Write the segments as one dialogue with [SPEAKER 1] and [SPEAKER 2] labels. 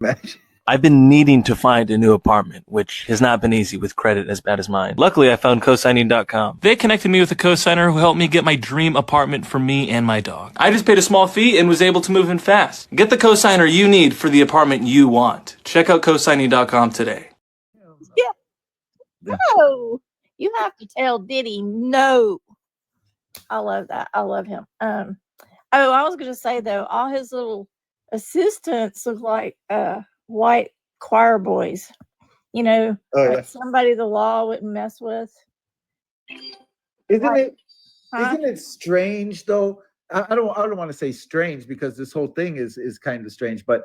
[SPEAKER 1] Imagine.
[SPEAKER 2] I've been needing to find a new apartment, which has not been easy with credit as bad as mine. Luckily, I found cosigning.com. They connected me with a cosigner who helped me get my dream apartment for me and my dog. I just paid a small fee and was able to move in fast. Get the cosigner you need for the apartment you want. Check out cosigning.com today.
[SPEAKER 3] Yeah. No, you have to tell Diddy no. I love that. I love him. I was gonna say though, all his little assistants look like white choir boys. You know,
[SPEAKER 1] Oh
[SPEAKER 3] like
[SPEAKER 1] yeah.
[SPEAKER 3] somebody the law wouldn't mess with.
[SPEAKER 1] Isn't
[SPEAKER 3] Like,
[SPEAKER 1] it?
[SPEAKER 3] huh?
[SPEAKER 1] Isn't it strange though? I don't want to say strange because this whole thing is kind of strange, but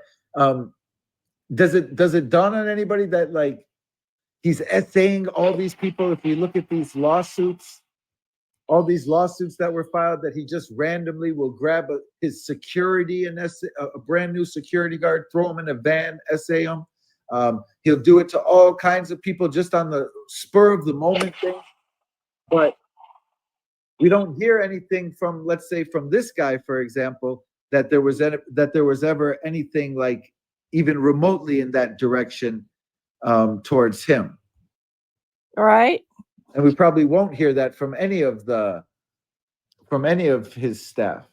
[SPEAKER 1] does it dawn on anybody that like he's essaying all these people? If we look at these lawsuits, all these lawsuits that were filed, that he just randomly will grab his security and a brand new security guard, throw him in a van, essay him. He'll do it to all kinds of people just on the spur of the moment thing. But we don't hear anything from, let's say, from this guy, for example, that there was ever anything like even remotely in that direction towards him.
[SPEAKER 3] Right.
[SPEAKER 1] And we probably won't hear that from any of his staff.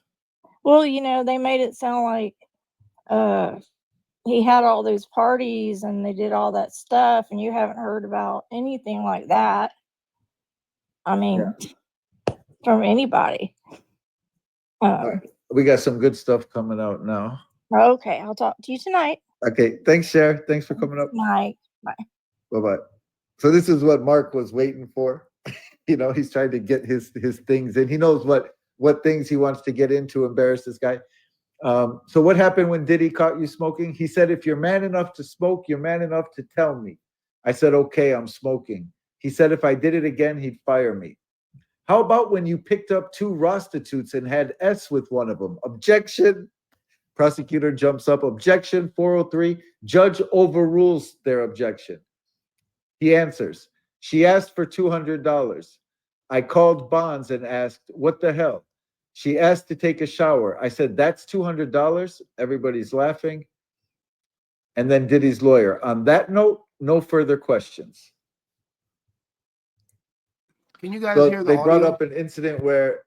[SPEAKER 3] Well, you know, they made it sound like he had all those parties and they did all that stuff, and you haven't heard about anything like that. I mean, from anybody.
[SPEAKER 1] All right. We got some good stuff coming out now.
[SPEAKER 3] Okay, I'll talk to you tonight.
[SPEAKER 1] Okay, thanks, Cher. Thanks for coming up.
[SPEAKER 3] Night. Bye.
[SPEAKER 1] Bye-bye. So this is what Mark was waiting for. You know, he's trying to get his things in. He knows what things he wants to get into, embarrass this guy. So what happened when Diddy caught you smoking? He said, if you're man enough to smoke, you're man enough to tell me. I said, okay, I'm smoking. He said, if I did it again, he'd fire me. How about when you picked up 2 prostitutes and had S with one of them? Objection. Prosecutor jumps up. Objection, 403. Judge overrules their objection. He answers, she asked for $200. I called Bonds and asked, what the hell? She asked to take a shower. I said, that's $200. Everybody's laughing. And then Diddy's lawyer, on that note, no further questions.
[SPEAKER 4] Can you guys hear the audio?
[SPEAKER 1] They brought up an incident where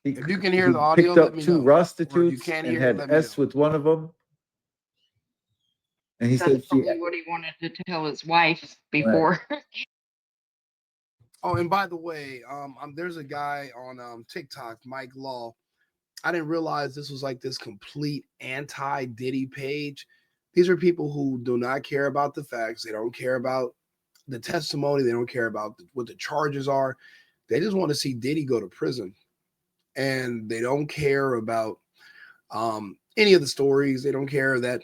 [SPEAKER 4] if you can hear the audio,
[SPEAKER 1] picked up 2 prostitutes and had S with one of them. And he said
[SPEAKER 5] what he wanted to tell his wife before.
[SPEAKER 1] Right.
[SPEAKER 4] Oh, and by the way, there's a guy on TikTok, Mike Law. I didn't realize this was like this complete anti-Diddy page. These are people who do not care about the facts. They don't care about the testimony. They don't care about what the charges are. They just want to see Diddy go to prison. And they don't care about any of the stories. They don't care that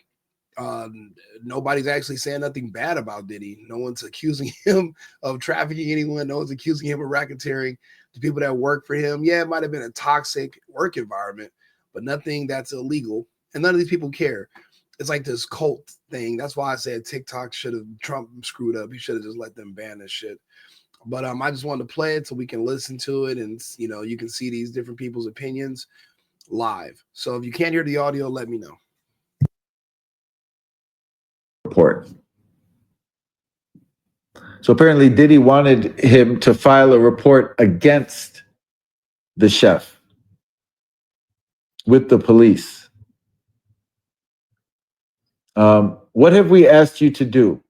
[SPEAKER 4] nobody's actually saying nothing bad about Diddy. No one's accusing him of trafficking anyone. No one's accusing him of racketeering. The people that work for him, yeah, it might have been a toxic work environment, but nothing that's illegal. And none of these people care. It's like this cult thing. That's why I said TikTok Trump screwed up. He should have just let them ban this shit. But I just wanted to play it so we can listen to it, and you can see these different people's opinions live. So if you can't hear the audio, let me know.
[SPEAKER 1] Report. So apparently Diddy wanted him to file a report against the chef with the police. What have we asked you to do?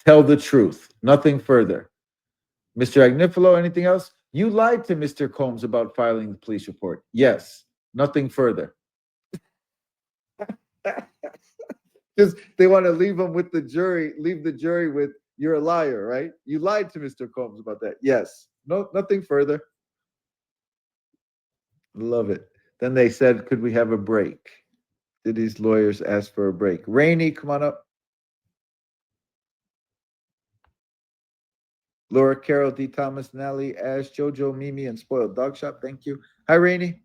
[SPEAKER 1] Tell the truth. Nothing further. Mr. Agnifilo, anything else? You lied to Mr. Combs about filing the police report. Yes. Nothing further. Because they want to leave him with the jury, leave the jury with, you're a liar, right? You lied to Mr. Combs about that. Yes. No, nothing further. Love it. Then they said, could we have a break? Did these lawyers ask for a break? Rainey, come on up. Laura, Carol, D. Thomas, Nelly, Ash, Jojo, Mimi, and Spoiled Dog Shop. Thank you. Hi, Rainey.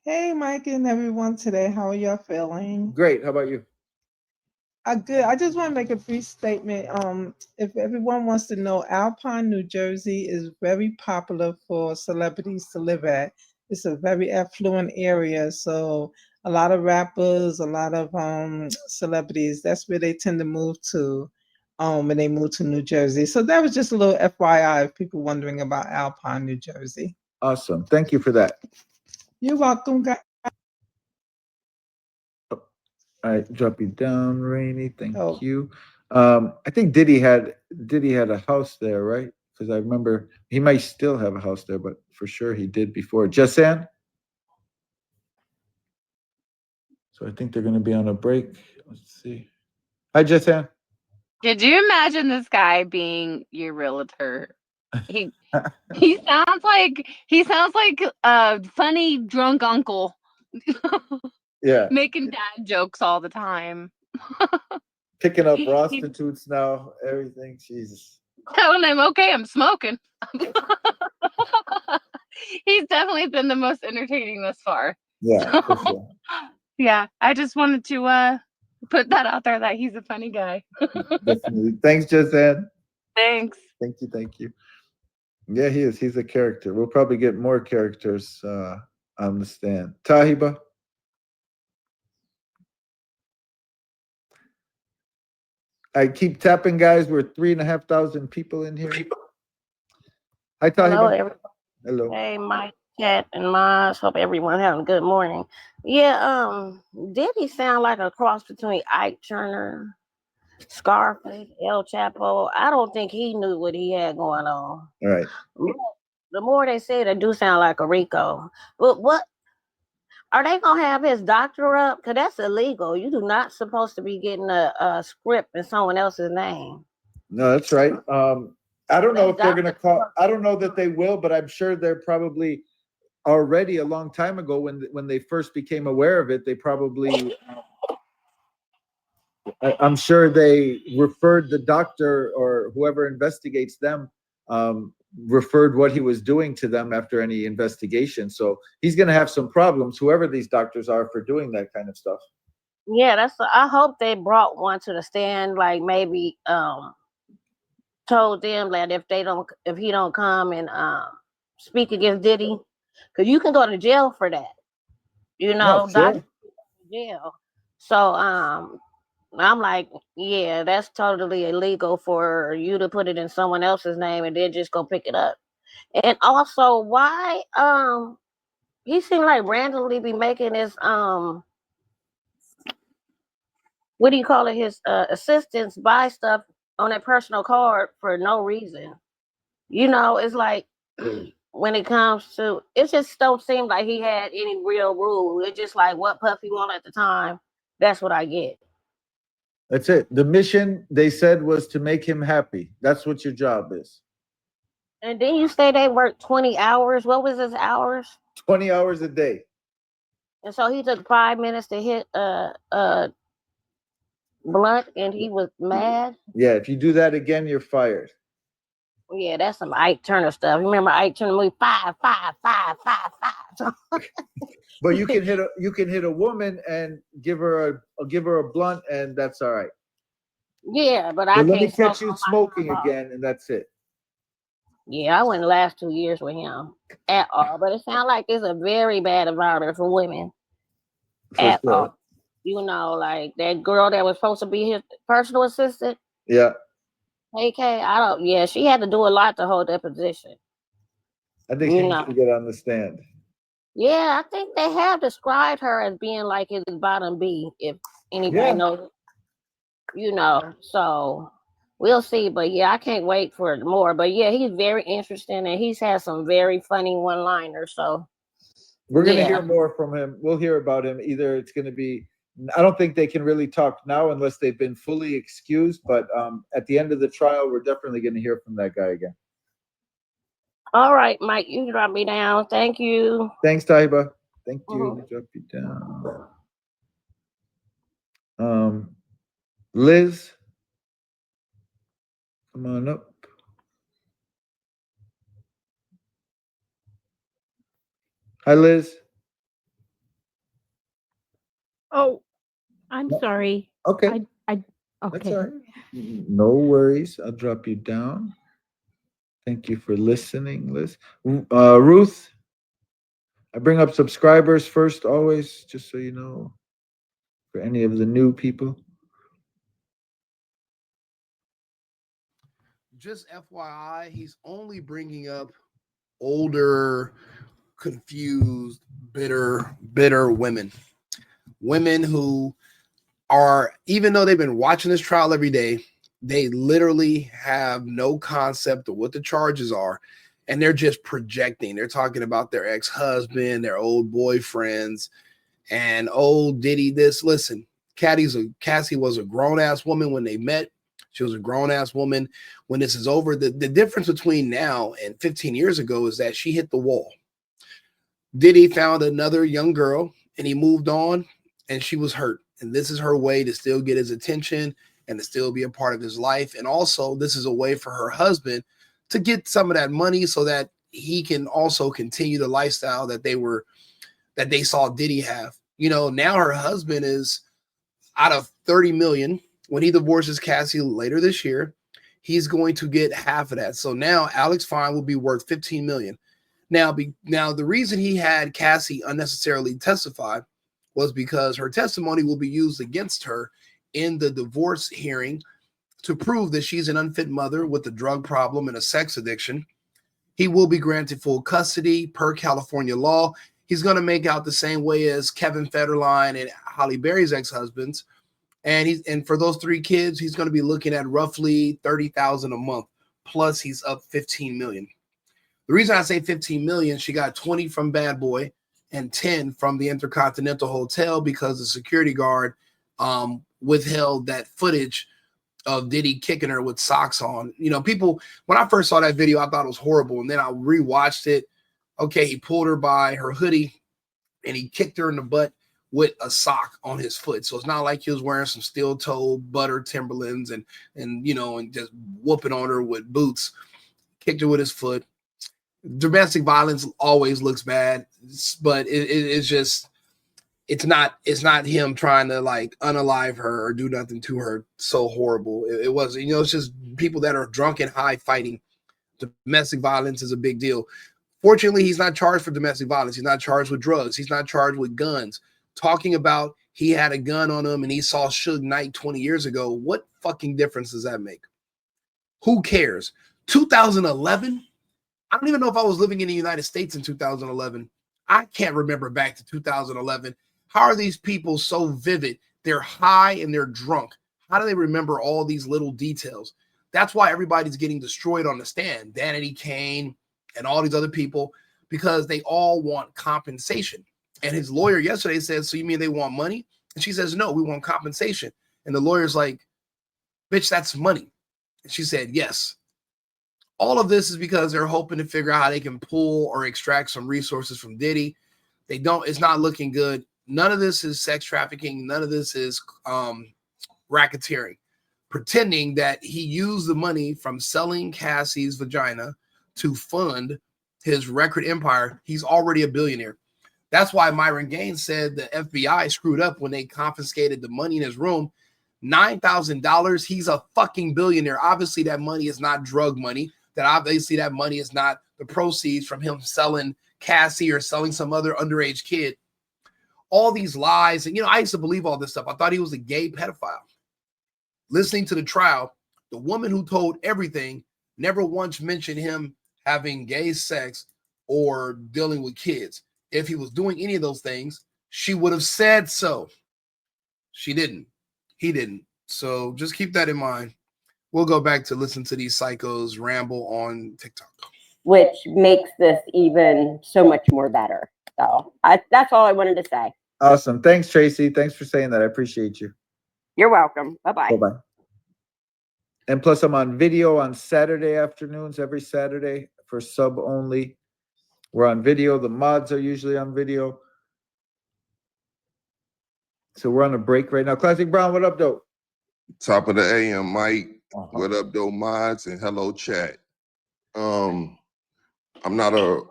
[SPEAKER 6] Hey, Mike and everyone today. How are y'all feeling?
[SPEAKER 1] Great. How about you?
[SPEAKER 6] Good. I just want to make a brief statement. If everyone wants to know, Alpine, New Jersey is very popular for celebrities to live at. It's a very affluent area. So a lot of rappers, a lot of celebrities. That's where they tend to move to when they move to New Jersey. So that was just a little FYI if people wondering about Alpine, New Jersey.
[SPEAKER 1] Awesome. Thank you for that.
[SPEAKER 6] You're welcome, guys.
[SPEAKER 1] All right, drop you down, Rainy. Thank
[SPEAKER 6] Oh.
[SPEAKER 1] you. I think Diddy had a house there, right? Because I remember he might still have a house there, but for sure he did before. Jessan? So I think they're going to be on a break. Let's see. Hi, Jessan.
[SPEAKER 5] Could you imagine this guy being your realtor? He he sounds like a funny drunk uncle
[SPEAKER 1] Yeah,
[SPEAKER 5] making dad jokes all the time.
[SPEAKER 1] picking up
[SPEAKER 5] He's
[SPEAKER 1] prostitutes now, everything. Jesus.
[SPEAKER 5] telling them, okay, I'm smoking. He's definitely been the most entertaining thus far.
[SPEAKER 1] Yeah, for
[SPEAKER 5] So,
[SPEAKER 1] sure.
[SPEAKER 5] yeah, I just wanted to put that out there that he's a funny guy.
[SPEAKER 1] Definitely. Thanks, Jessan.
[SPEAKER 5] Thanks.
[SPEAKER 1] Thank you. Thank you. Yeah, he is. He's a character. We'll probably get more characters on the stand. Tahiba. I keep tapping, guys. We're 3,500 people in here. Hi,
[SPEAKER 7] Hello,
[SPEAKER 1] Tahiba.
[SPEAKER 7] everyone.
[SPEAKER 1] Hello.
[SPEAKER 7] Hey, Mike, Cat, and Maz. Hope everyone having a good morning. Yeah, Diddy sound like a cross between Ike Turner, Scarface, El Chapo. I don't think he knew what he had going on.
[SPEAKER 1] All right.
[SPEAKER 7] The more they say, it do sound like a Rico. But what are they gonna have his doctor up? Cause that's illegal. You do not supposed to be getting a script in someone else's name.
[SPEAKER 1] No, that's right. I don't know
[SPEAKER 7] That
[SPEAKER 1] if they're going to
[SPEAKER 7] doctor.
[SPEAKER 1] call. I don't know that they will, but I'm sure they're probably already a long time ago when they first became aware of it. They probably. I'm sure they referred the doctor or whoever investigates them, referred what he was doing to them after any investigation. So he's going to have some problems, whoever these doctors are, for doing that kind of stuff.
[SPEAKER 7] Yeah, I hope they brought one to the stand, like maybe told them that if he don't come and speak against Diddy, because you can go to jail for that. You
[SPEAKER 1] No,
[SPEAKER 7] know,
[SPEAKER 1] sure.
[SPEAKER 7] doctor jail. So I'm like, yeah, that's totally illegal for you to put it in someone else's name and then just go pick it up. And also, why he seemed like randomly be making his what do you call it, his assistants buy stuff on their personal card for no reason. You know, it's like when it comes to it just don't seem like he had any real rule. It's just like what Puffy wanted at the time. That's what I get.
[SPEAKER 1] That's it. The mission, they said, was to make him happy. That's what your job is.
[SPEAKER 7] And then you say they worked 20 hours. What was his hours?
[SPEAKER 1] 20 hours a day.
[SPEAKER 7] And so he took 5 minutes to hit blunt and he was mad.
[SPEAKER 1] Yeah, if you do that again, you're fired.
[SPEAKER 7] Yeah, that's some Ike Turner stuff. Remember Ike Turner movie 5, 5, 5, 5, 5.
[SPEAKER 1] But you can hit a woman and give her a blunt, and that's all right.
[SPEAKER 7] Yeah, but I
[SPEAKER 1] But let me
[SPEAKER 7] can't smoke
[SPEAKER 1] catch you
[SPEAKER 7] on my
[SPEAKER 1] smoking
[SPEAKER 7] grandma.
[SPEAKER 1] again, and that's it.
[SPEAKER 7] Yeah, I wouldn't last 2 years with him at all. But it sounds like it's a very bad environment for women
[SPEAKER 1] For
[SPEAKER 7] at
[SPEAKER 1] sure.
[SPEAKER 7] all. You know, like that girl that was supposed to be his personal assistant,
[SPEAKER 1] Yeah.
[SPEAKER 7] AK. Yeah, she had to do a lot to hold that position.
[SPEAKER 1] I think she
[SPEAKER 7] You
[SPEAKER 1] needs
[SPEAKER 7] know.
[SPEAKER 1] to get on the stand.
[SPEAKER 7] Yeah, I think they have described her as being like his bottom B, if anybody
[SPEAKER 1] Yeah.
[SPEAKER 7] knows, you know. So we'll see. But yeah, I can't wait for more. But yeah, he's very interesting and he's had some very funny one-liners. So
[SPEAKER 1] We're going to
[SPEAKER 7] yeah.
[SPEAKER 1] hear more from him. We'll hear about him. Either it's going to be, I don't think they can really talk now unless they've been fully excused. But at the end of the trial, we're definitely going to hear from that guy again.
[SPEAKER 7] All right, Mike, you drop me down. Thank you.
[SPEAKER 1] Thanks, Taiba. Thank you.
[SPEAKER 7] Mhm.
[SPEAKER 1] Let me drop you down. Liz, come on up. Hi, Liz.
[SPEAKER 8] Oh, I'm
[SPEAKER 1] No.
[SPEAKER 8] sorry.
[SPEAKER 1] Okay.
[SPEAKER 8] I
[SPEAKER 1] That's
[SPEAKER 8] okay.
[SPEAKER 1] all right. No worries. I'll drop you down. Thank you for listening, Liz. Ruth, I bring up subscribers first, always, just so you know, for any of the new people.
[SPEAKER 4] Just FYI, he's only bringing up older, confused, bitter women who are, even though they've been watching this trial every day, they literally have no concept of what the charges are, and they're just projecting. They're talking about their ex-husband, their old boyfriends, and old Diddy this. Listen, Cassie was a grown-ass woman when they met. She was a grown-ass woman when this is over. The difference between now and 15 years ago is that she hit the wall. Diddy found another young girl and he moved on, and she was hurt. And this is her way to still get his attention and to still be a part of his life. And also, this is a way for her husband to get some of that money so that he can also continue the lifestyle that they saw Diddy have. You know, now her husband is out of 30 million. When he divorces Cassie later this year, he's going to get half of that. So now Alex Fine will be worth 15 million. Now the reason he had Cassie unnecessarily testify was because her testimony will be used against her in the divorce hearing to prove that she's an unfit mother with a drug problem and a sex addiction. He will be granted full custody per California law. He's going to make out the same way as Kevin Federline and Holly Berry's ex-husbands. And for those 3 kids, he's going to be looking at roughly $30,000 a month. Plus, he's up 15 million. The reason I say 15 million, she got 20 from Bad Boy and 10 from the Intercontinental Hotel because the security guard withheld that footage of Diddy kicking her with socks on. You know, people, when I first saw that video, I thought it was horrible. And then I rewatched it. Okay, he pulled her by her hoodie and he kicked her in the butt with a sock on his foot. So it's not like he was wearing some steel-toe butter Timberlands and you know, and just whooping on her with boots. Kicked her with his foot. Domestic violence always looks bad, but it's just, it's not him trying to like unalive her or do nothing to her so horrible. It wasn't, you know, it's just people that are drunk and high fighting. Domestic violence is a big deal. Fortunately, he's not charged for domestic violence. He's not charged with drugs. He's not charged with guns. Talking about he had a gun on him and he saw Suge Knight 20 years ago. What fucking difference does that make? Who cares? 2011? I don't even know if I was living in the United States in 2011. I can't remember back to 2011. How are these people so vivid? They're high and they're drunk. How do they remember all these little details? That's why everybody's getting destroyed on the stand. Danity Kane and all these other people, because they all want compensation. And his lawyer yesterday said, so you mean they want money? And she says, no, we want compensation. And the lawyer's like, bitch, that's money. And she said, yes. All of this is because they're hoping to figure out how they can pull or extract some resources from Diddy. They don't, it's not looking good. None of this is sex trafficking. None of this is racketeering. Pretending that he used the money from selling Cassie's vagina to fund his record empire. He's already a billionaire. That's why Myron Gaines said the FBI screwed up when they confiscated the money in his room. $9,000. He's a fucking billionaire. Obviously, that money is not drug money. That obviously that money is not the proceeds from him selling Cassie or selling some other underage kid. All these lies. And, you know, I used to believe all this stuff. I thought he was a gay pedophile. Listening to the trial, the woman who told everything never once mentioned him having gay sex or dealing with kids. If he was doing any of those things, she would have said so. She didn't. He didn't. So just keep that in mind. We'll go back to listen to these psychos ramble on TikTok.
[SPEAKER 9] Which makes this even so much more better. So that's all I wanted to say.
[SPEAKER 1] Awesome. Thanks, Tracy. Thanks for saying that. I appreciate you.
[SPEAKER 9] You're welcome. Bye-bye.
[SPEAKER 1] Bye-bye. And plus, I'm on video on Saturday afternoons, every Saturday for sub only. We're on video. The mods are usually on video. So we're on a break right now. Classic Brown, what up, though?
[SPEAKER 10] Top of the AM, Mike. What up, though, mods, and hello, chat. I'm not a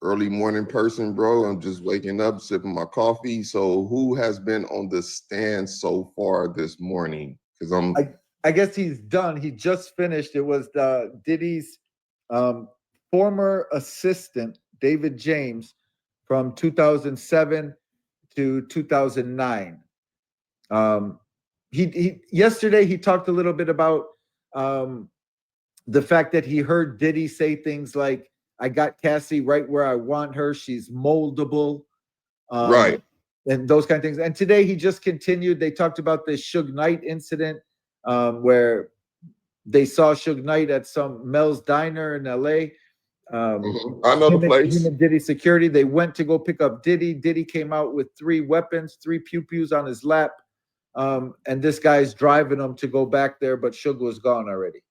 [SPEAKER 10] early morning person, bro. I'm just waking up, sipping my coffee. So who has been on the stand so far this morning? Because
[SPEAKER 1] I guess he's done. He just finished. It was Diddy's former assistant, David James, from 2007 to 2009. He yesterday he talked a little bit about the fact that he heard Diddy say things like, "I got Cassie right where I want her. She's moldable."
[SPEAKER 10] Right.
[SPEAKER 1] And those kind of things. And today he just continued. They talked about the Suge Knight incident, where they saw Suge Knight at some Mel's Diner in LA.
[SPEAKER 10] I know the place.
[SPEAKER 1] Him and Diddy security. They went to go pick up Diddy. Diddy came out with 3 weapons, 3 pew-pews on his lap. And this guy's driving him to go back there, but Suge was gone already.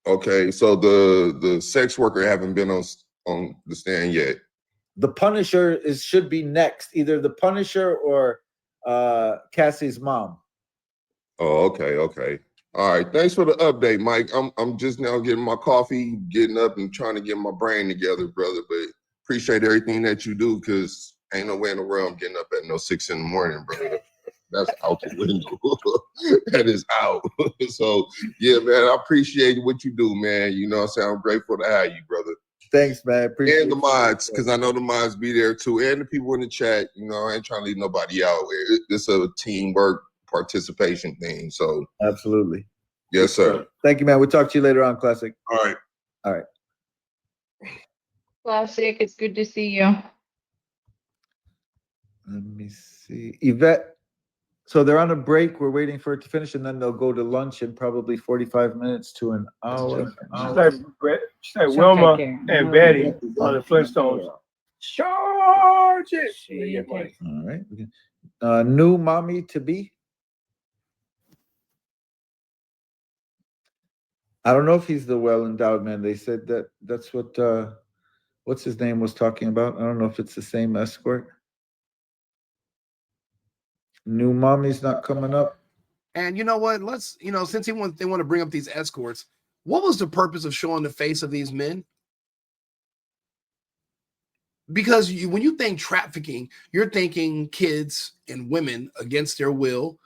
[SPEAKER 10] Okay, so the sex worker haven't been on the stand yet.
[SPEAKER 1] The Punisher should be next, either the Punisher or Cassie's mom.
[SPEAKER 10] Oh, okay. All right. Thanks for the update, Mike. I'm just now getting my coffee, getting up and trying to get my brain together, brother. But appreciate everything that you do, because ain't no way in the world I'm getting up at no 6 in the morning, brother. That's out the window. That is out. So yeah, man, I appreciate what you do, man. You know what I'm saying? I'm grateful to have you, brother.
[SPEAKER 1] Thanks, man. Appreciate
[SPEAKER 10] and the mods, because I know the mods be there too, and the people in the chat. You know, I ain't trying to leave nobody out. It's a teamwork participation thing. So
[SPEAKER 1] absolutely.
[SPEAKER 10] Yes, sir.
[SPEAKER 1] Thank you, man. We'll talk to you later on, Classic.
[SPEAKER 10] All right.
[SPEAKER 1] All right.
[SPEAKER 5] Classic, it's good to see you.
[SPEAKER 1] Let me see. Yvette. So they're on a break. We're waiting for it to finish, and then they'll go to lunch in probably 45 minutes to an hour.
[SPEAKER 11] She's like Wilma and Betty on the Flintstones. Charge it.
[SPEAKER 1] All right. New mommy to be. I don't know if he's the well-endowed man. They said that's what what's his name was talking about. I don't know if it's the same escort. New mommy's not coming up.
[SPEAKER 4] And you know what? Let's, since they want to bring up these escorts, what was the purpose of showing the face of these men? Because when you think trafficking, you're thinking kids and women against their will,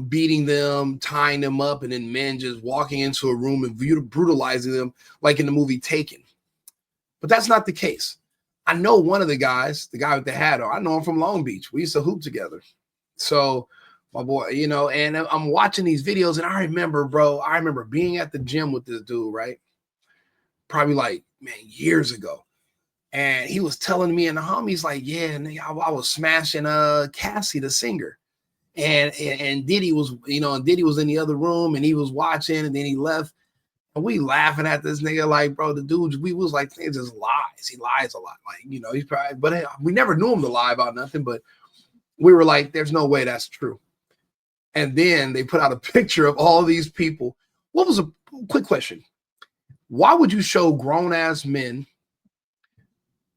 [SPEAKER 4] beating them, tying them up, and then men just walking into a room and brutalizing them like in the movie Taken. But that's not the case. I know one of the guys, the guy with the hat on, I know him from Long Beach. We used to hoop together. So my boy, and I'm watching these videos, and I remember being at the gym with this dude, right? Probably years ago. And he was telling me and the homies yeah, I was smashing Cassie, the singer. And Diddy was, Diddy was in the other room and he was watching, and then he left. And we laughing at this nigga, bro, the dude, we was like, it just lies. He lies a lot. He's probably, but we never knew him to lie about nothing, but we were like, there's no way that's true. And then they put out a picture of all these people. What was a quick question? Why would you show grown-ass men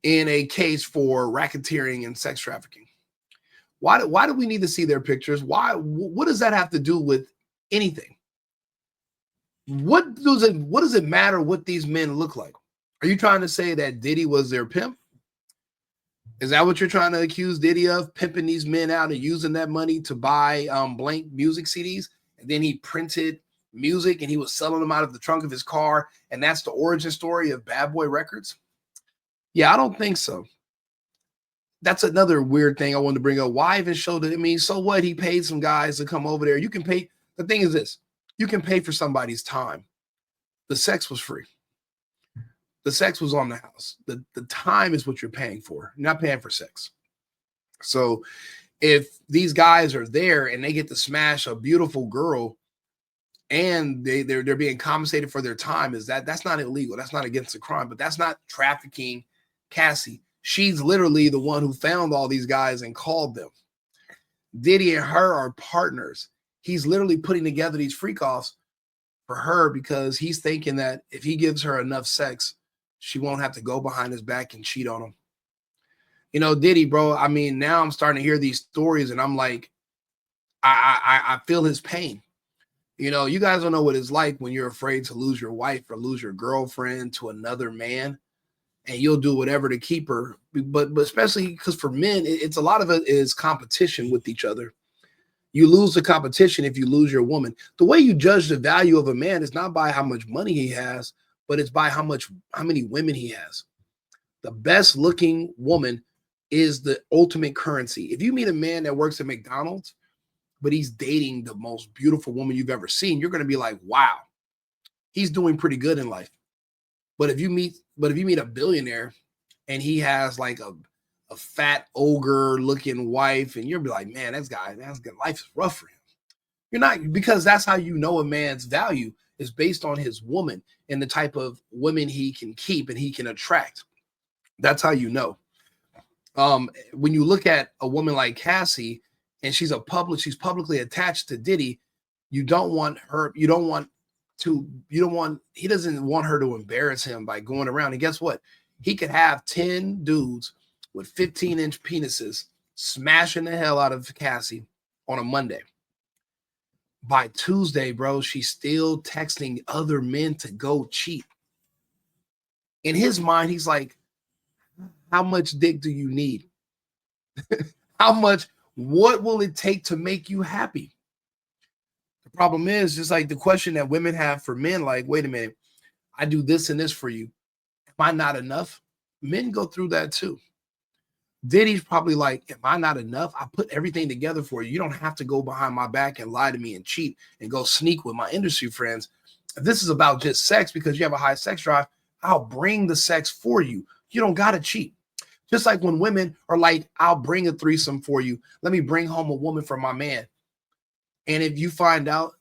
[SPEAKER 4] in a case for racketeering and sex trafficking? Why do we need to see their pictures? What does that have to do with anything? What does it matter what these men look like? Are you trying to say that Diddy was their pimp? Is that what you're trying to accuse Diddy of, pimping these men out and using that money to buy blank music CDs? And then he printed music and he was selling them out of the trunk of his car. And that's the origin story of Bad Boy Records? Yeah, I don't think so. That's another weird thing I wanted to bring up. Why even show that? I mean, so what? He paid some guys to come over there. You can pay. The thing is this, you can pay for somebody's time. The sex was free. The sex was on the house. The time is what you're paying for. You're not paying for sex. So if these guys are there and they get to smash a beautiful girl and they're being compensated for their time, that's not illegal. That's not against the crime, but that's not trafficking Cassie. She's literally the one who found all these guys and called them. Diddy and her are partners. He's literally putting together these freak-offs for her because he's thinking that if he gives her enough sex, she won't have to go behind his back and cheat on him. Diddy, bro, I mean, now I'm starting to hear these stories and I'm like, I feel his pain. You guys don't know what it's like when you're afraid to lose your wife or lose your girlfriend to another man, and you'll do whatever to keep her. But especially because for men, it's a lot of it is competition with each other. You lose the competition if you lose your woman. The way you judge the value of a man is not by how much money he has, but it's by how many women he has. The best looking woman is the ultimate currency. If you meet a man that works at McDonald's, but he's dating the most beautiful woman you've ever seen, you're going to be like, wow, he's doing pretty good in life. But if you meet a billionaire and he has like a fat ogre looking wife, and you'll be like, man, that's good. Life is rough for him. You're not, because that's how you know a man's value is based on his woman and the type of women he can keep and he can attract. That's how you know. When you look at a woman like Cassie and she's publicly attached to Diddy, he doesn't want her to embarrass him by going around. And guess what? He could have 10 dudes with 15-inch penises smashing the hell out of Cassie on a Monday. By Tuesday, bro, she's still texting other men to go cheat. In his mind, he's like, how much dick do you need? What will it take to make you happy? The problem is just like the question that women have for men, like, wait a minute, I do this and this for you. Am I not enough? Men go through that too. Diddy's probably like, am I not enough? I put everything together for you. You don't have to go behind my back and lie to me and cheat and go sneak with my industry friends. If this is about just sex because you have a high sex drive, I'll bring the sex for you. You don't got to cheat. Just like when women are like, I'll bring a threesome for you. Let me bring home a woman for my man. And if you find out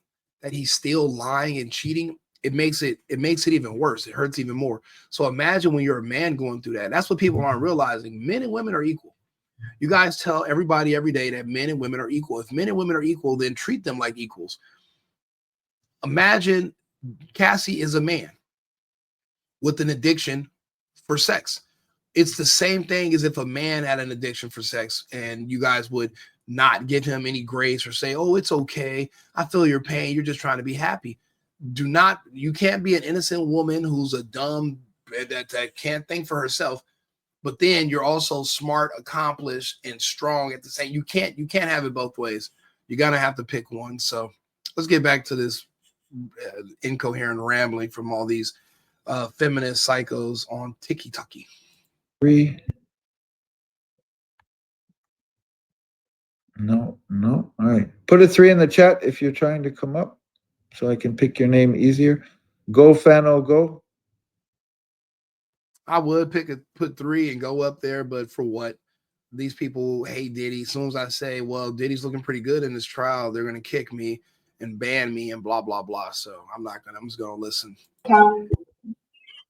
[SPEAKER 4] that he's still lying and cheating, it makes it even worse. It hurts even more. So imagine when you're a man going through that. That's what people aren't realizing. Men and women are equal. You guys tell everybody every day that men and women are equal. If men and women are equal, then treat them like equals. Imagine Cassie is a man with an addiction for sex. It's the same thing as if a man had an addiction for sex and you guys would not give him any grace or say, oh, it's okay. I feel your pain. You're just trying to be happy. You can't be an innocent woman who's a dumb that can't think for herself, but then you're also smart, accomplished, and strong at the same. You can't have it both ways. You're gonna have to pick one. So let's get back to this incoherent rambling from all these feminist psychos on TikTok.
[SPEAKER 1] 3. No. All right. Put a 3 in the chat if you're trying to come up so I can pick your name easier. Go, Fano, go.
[SPEAKER 4] I would put 3 and go up there, but for what? These people hate Diddy. As soon as I say, well, Diddy's looking pretty good in this trial, they're going to kick me and ban me and blah, blah, blah. So I'm just going to listen.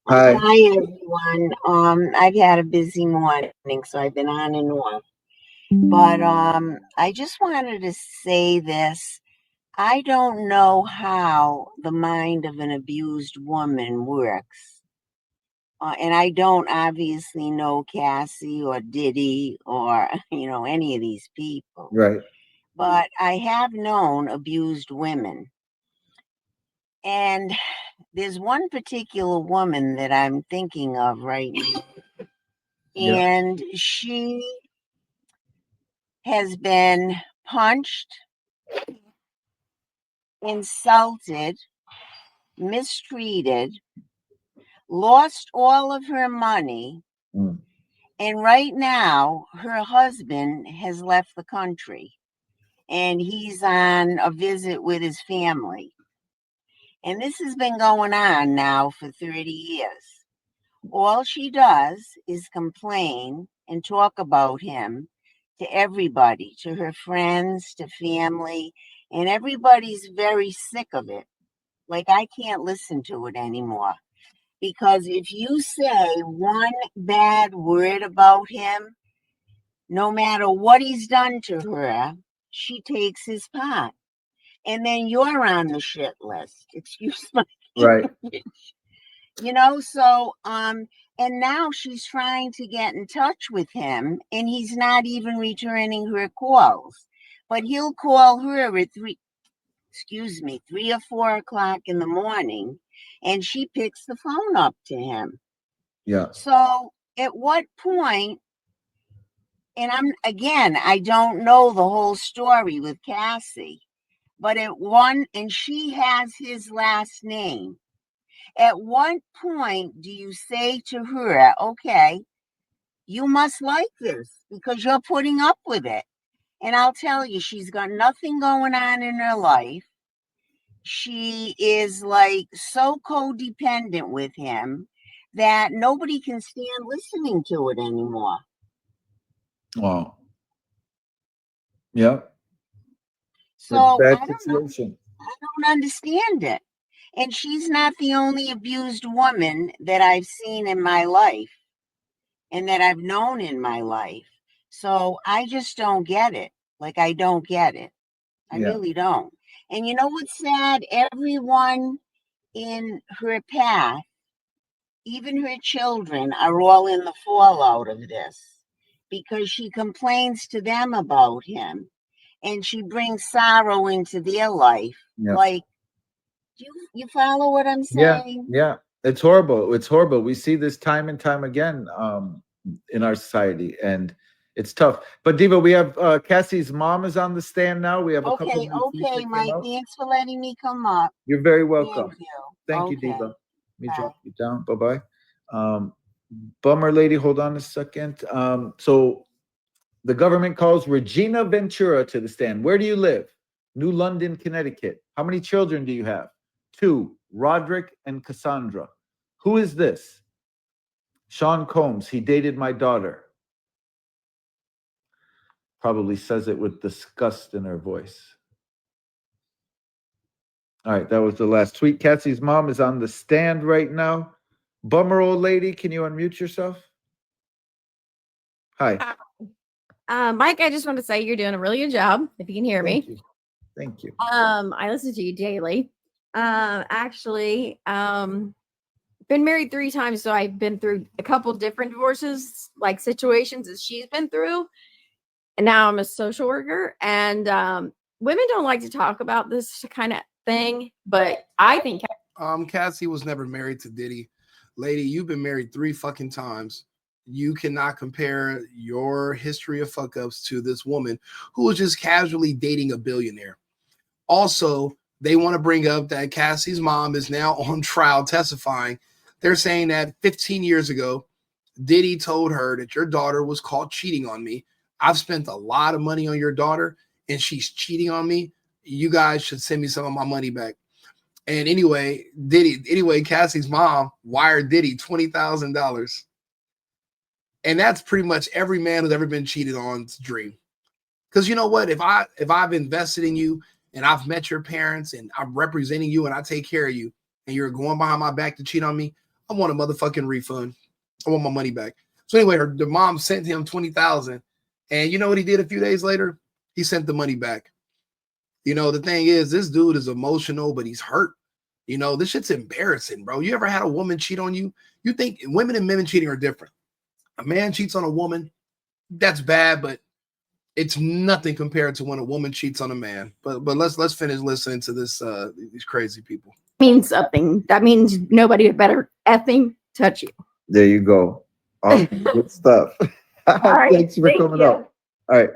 [SPEAKER 1] Hi.
[SPEAKER 12] Hi, everyone. I've had a busy morning, so I've been on and off. But I just wanted to say this. I don't know how the mind of an abused woman works. And I don't obviously know Cassie or Diddy or, any of these people.
[SPEAKER 1] Right.
[SPEAKER 12] But I have known abused women. And there's one particular woman that I'm thinking of right now. And she has been punched, insulted, mistreated, lost all of her money. And right now, her husband has left the country and he's on a visit with his family. And this has been going on now for 30 years. All she does is complain and talk about him to everybody, to her friends, to family, and everybody's very sick of it. Like, I can't listen to it anymore. Because if you say one bad word about him, no matter what he's done to her, she takes his part. And then you're on the shit list. Excuse my
[SPEAKER 1] Right.
[SPEAKER 12] So and now she's trying to get in touch with him and he's not even returning her calls. But he'll call her at 3 or 4 o'clock in the morning and she picks the phone up to him.
[SPEAKER 1] Yeah.
[SPEAKER 12] So at what point, and I don't know the whole story with Cassie, but and she has his last name. At what point do you say to her, okay, You must like this because you're putting up with it. And I'll tell you, she's got nothing going on in her life. She is like so codependent with him that nobody can stand listening to it anymore.
[SPEAKER 1] Wow. Yeah.
[SPEAKER 12] So
[SPEAKER 1] Bad
[SPEAKER 12] I don't
[SPEAKER 1] situation.
[SPEAKER 12] I don't understand it. And she's not the only abused woman that I've seen in my life and that I've known in my life. So I just don't get it. Like, I don't get it. I really don't. And you know what's sad? Everyone in her path, even her children, are all in the fallout of this because she complains to them about him and she brings sorrow into their life.
[SPEAKER 1] Yeah.
[SPEAKER 12] Like, you follow what I'm saying?
[SPEAKER 1] Yeah. It's horrible. It's horrible. We see this time and time again in our society, and it's tough. But Diva, we have Cassie's mom is on the stand now. We have a couple
[SPEAKER 12] Okay,
[SPEAKER 1] new feet that came
[SPEAKER 12] Mike.
[SPEAKER 1] up.
[SPEAKER 12] Thanks for letting me come up.
[SPEAKER 1] You're very welcome.
[SPEAKER 12] Thank you.
[SPEAKER 1] Thank you,
[SPEAKER 12] Okay.
[SPEAKER 1] Diva. Let me
[SPEAKER 12] Bye.
[SPEAKER 1] drop you down. Bye-bye. Bummer lady, hold on a second. So the government calls Regina Ventura to the stand. Where do you live? New London, Connecticut. How many children do you have? 2, Roderick and Cassandra. Who is this? Sean Combs. He dated my daughter. Probably says it with disgust in her voice. All right, that was the last tweet. Cassie's mom is on the stand right now. Bummer old lady, can you unmute yourself? Hi.
[SPEAKER 13] Mike, I just want to say you're doing a really good job. If you can hear me.
[SPEAKER 1] Thank you.
[SPEAKER 13] I listen to you daily. Actually, been married 3 times, so I've been through a couple different divorces, like situations that she's been through. And now I'm a social worker, and women don't like to talk about this kind of thing, but I think
[SPEAKER 4] Cassie was never married to Diddy. Lady, you've been married 3 fucking times. You cannot compare your history of fuck ups to this woman who was just casually dating a billionaire. Also, they want to bring up that Cassie's mom is now on trial testifying. They're saying that 15 years ago, Diddy told her that your daughter was caught cheating on me. I've spent a lot of money on your daughter and she's cheating on me. You guys should send me some of my money back. And anyway, Cassie's mom wired Diddy $20,000. And that's pretty much every man who's ever been cheated on's dream. Because you know what? If I've invested in you and I've met your parents and I'm representing you and I take care of you and you're going behind my back to cheat on me, I want a motherfucking refund. I want my money back. So anyway, the mom sent him $20,000, and you know what he did a few days later? He sent the money back. You know, the thing is, this dude is emotional, but he's hurt. You know, this shit's embarrassing, bro. You ever had a woman cheat on you? You think women and men cheating are different. A man cheats on a woman, that's bad, but it's nothing compared to when a woman cheats on a man. But let's finish listening to this these crazy people.
[SPEAKER 13] means something. That means nobody would better effing touch you.
[SPEAKER 1] There you go. Awesome. Good stuff.
[SPEAKER 13] All right,
[SPEAKER 1] Thanks for coming up. All right.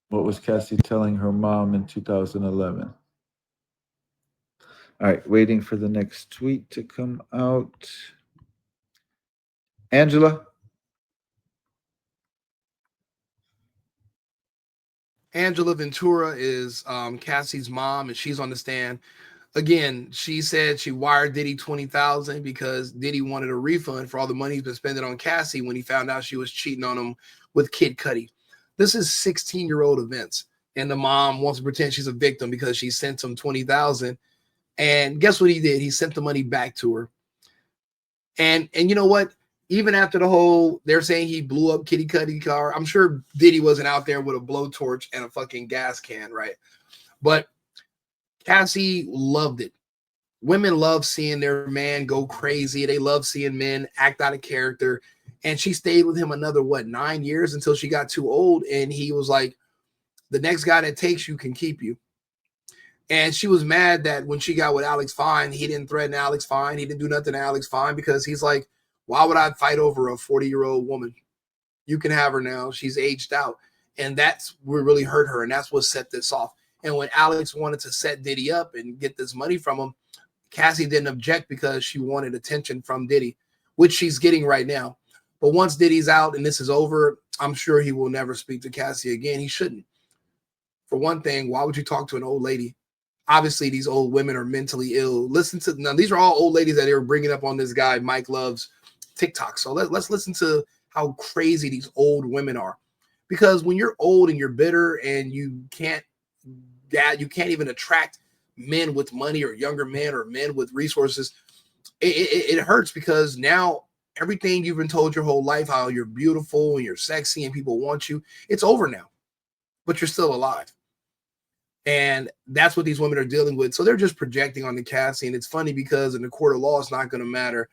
[SPEAKER 1] What was Cassie telling her mom in 2011? All right, waiting for the next tweet to come out. Angela.
[SPEAKER 4] Angela Ventura is Cassie's mom, and she's on the stand. Again, she said she wired Diddy 20,000 because Diddy wanted a refund for all the money he's been spending on Cassie when he found out she was cheating on him with Kid Cudi. This is 16-year-old events, and the mom wants to pretend she's a victim because she sent him 20,000. And guess what he did? He sent the money back to her. And you know what? Even after the whole, they're saying he blew up Kid Cudi car. I'm sure Diddy wasn't out there with a blowtorch and a fucking gas can, right? But Cassie loved it. Women love seeing their man go crazy. They love seeing men act out of character. And she stayed with him another, 9 years until she got too old. And he was like, the next guy that takes you can keep you. And she was mad that when she got with Alex Fine, he didn't threaten Alex Fine. He didn't do nothing to Alex Fine because he's like, why would I fight over a 40-year-old woman? You can have her now. She's aged out. And that's what really hurt her. And that's what set this off. And when Alex wanted to set Diddy up and get this money from him, Cassie didn't object because she wanted attention from Diddy, which she's getting right now. But once Diddy's out and this is over, I'm sure he will never speak to Cassie again. He shouldn't. For one thing, why would you talk to an old lady? Obviously, these old women are mentally ill. Listen to now; these are all old ladies that they were bringing up on this guy Mike Love's TikTok. So let's listen to how crazy these old women are. Because when you're old and you're bitter and you can't even attract men with money or younger men or men with resources, it hurts because now everything you've been told your whole life, how you're beautiful and you're sexy and people want you, it's over now, but you're still alive. And that's what these women are dealing with. So they're just projecting on the Cassie. And it's funny because in the court of law, it's not going to matter.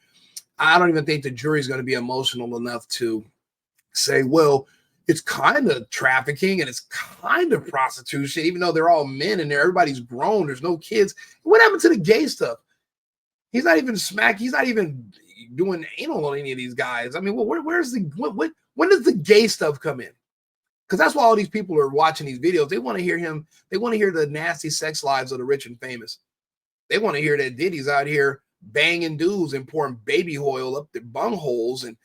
[SPEAKER 4] I don't even think the jury's going to be emotional enough to say, well, it's kind of trafficking and it's kind of prostitution, even though they're all men and everybody's grown. There's no kids. What happened to the gay stuff? He's not even He's not even doing anal on any of these guys. I mean, where's the when does the gay stuff come in? Because that's why all these people are watching these videos. They want to hear him. They want to hear the nasty sex lives of the rich and famous. They want to hear that Diddy's out here banging dudes and pouring baby oil up their bung holes and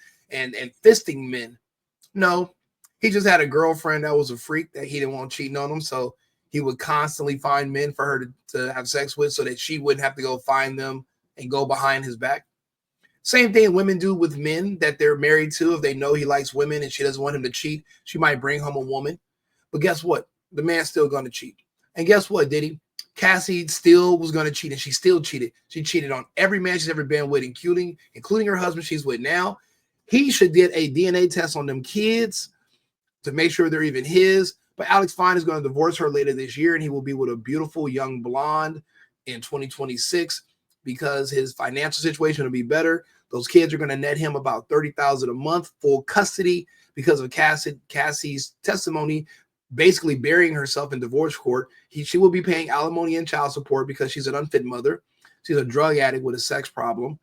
[SPEAKER 4] fisting men. No, he just had a girlfriend that was a freak that he didn't want cheating on him. So he would constantly find men for her to have sex with so that she wouldn't have to go find them and go behind his back. Same thing women do with men that they're married to. If they know he likes women and she doesn't want him to cheat, she might bring home a woman. But guess what? The man's still going to cheat. And guess what, Diddy? Cassie still was going to cheat, and she still cheated. She cheated on every man she's ever been with, including her husband she's with now. He should get a DNA test on them kids to make sure they're even his. But Alex Fine is going to divorce her later this year, and he will be with a beautiful young blonde in 2026 because his financial situation will be better. Those kids are going to net him about $30,000 a month, full custody, because of Cassie's testimony, basically burying herself in divorce court. She will be paying alimony and child support because she's an unfit mother. She's a drug addict with a sex problem.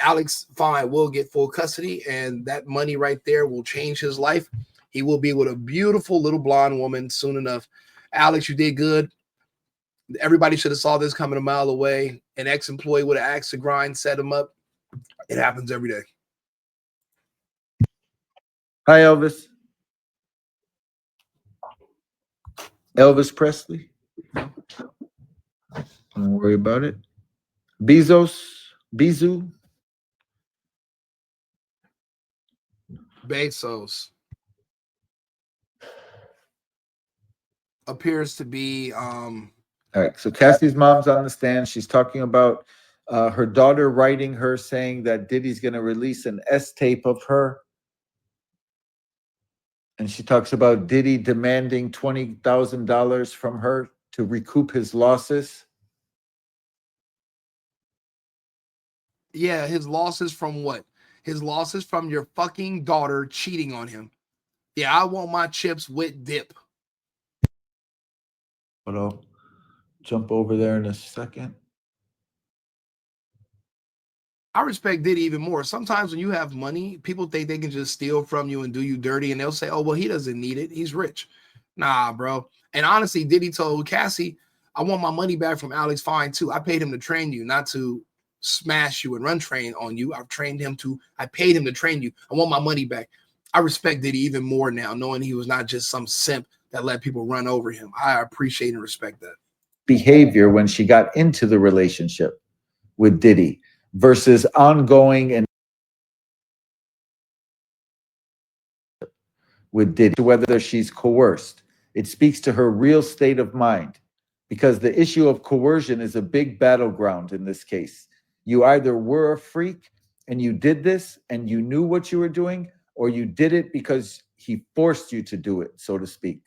[SPEAKER 4] Alex Fine will get full custody, and that money right there will change his life. He will be with a beautiful little blonde woman soon enough. Alex, you did good. Everybody should have saw this coming a mile away. An ex-employee with an axe to grind set him up. It happens every day.
[SPEAKER 1] Hi, Elvis. Elvis Presley. Don't worry about it. Bezos.
[SPEAKER 4] Appears to be
[SPEAKER 1] all right, so Cassie's mom's on the stand. She's talking about her daughter writing her saying that Diddy's going to release an S tape of her. And she talks about Diddy demanding $20,000 from her to recoup his losses.
[SPEAKER 4] Yeah, his losses from what? His losses from your fucking daughter cheating on him. Yeah, I want my chips with dip.
[SPEAKER 1] But I'll jump over there in a second.
[SPEAKER 4] I respect Diddy even more. Sometimes when you have money, people think they can just steal from you and do you dirty, and they'll say, oh, well, he doesn't need it. He's rich. Nah, bro. And honestly, Diddy told Cassie, I want my money back from Alex Fine too. I paid him to train you, not to smash you and run train on you. I paid him to train you. I want my money back. I respect Diddy even more now, knowing he was not just some simp that let people run over him. I appreciate and respect that.
[SPEAKER 1] Behavior when she got into the relationship with Diddy versus ongoing and with Diddy, whether she's coerced. It speaks to her real state of mind, because the issue of coercion is a big battleground in this case. You either were a freak and you did this and you knew what you were doing, or you did it because he forced you to do it, so to speak.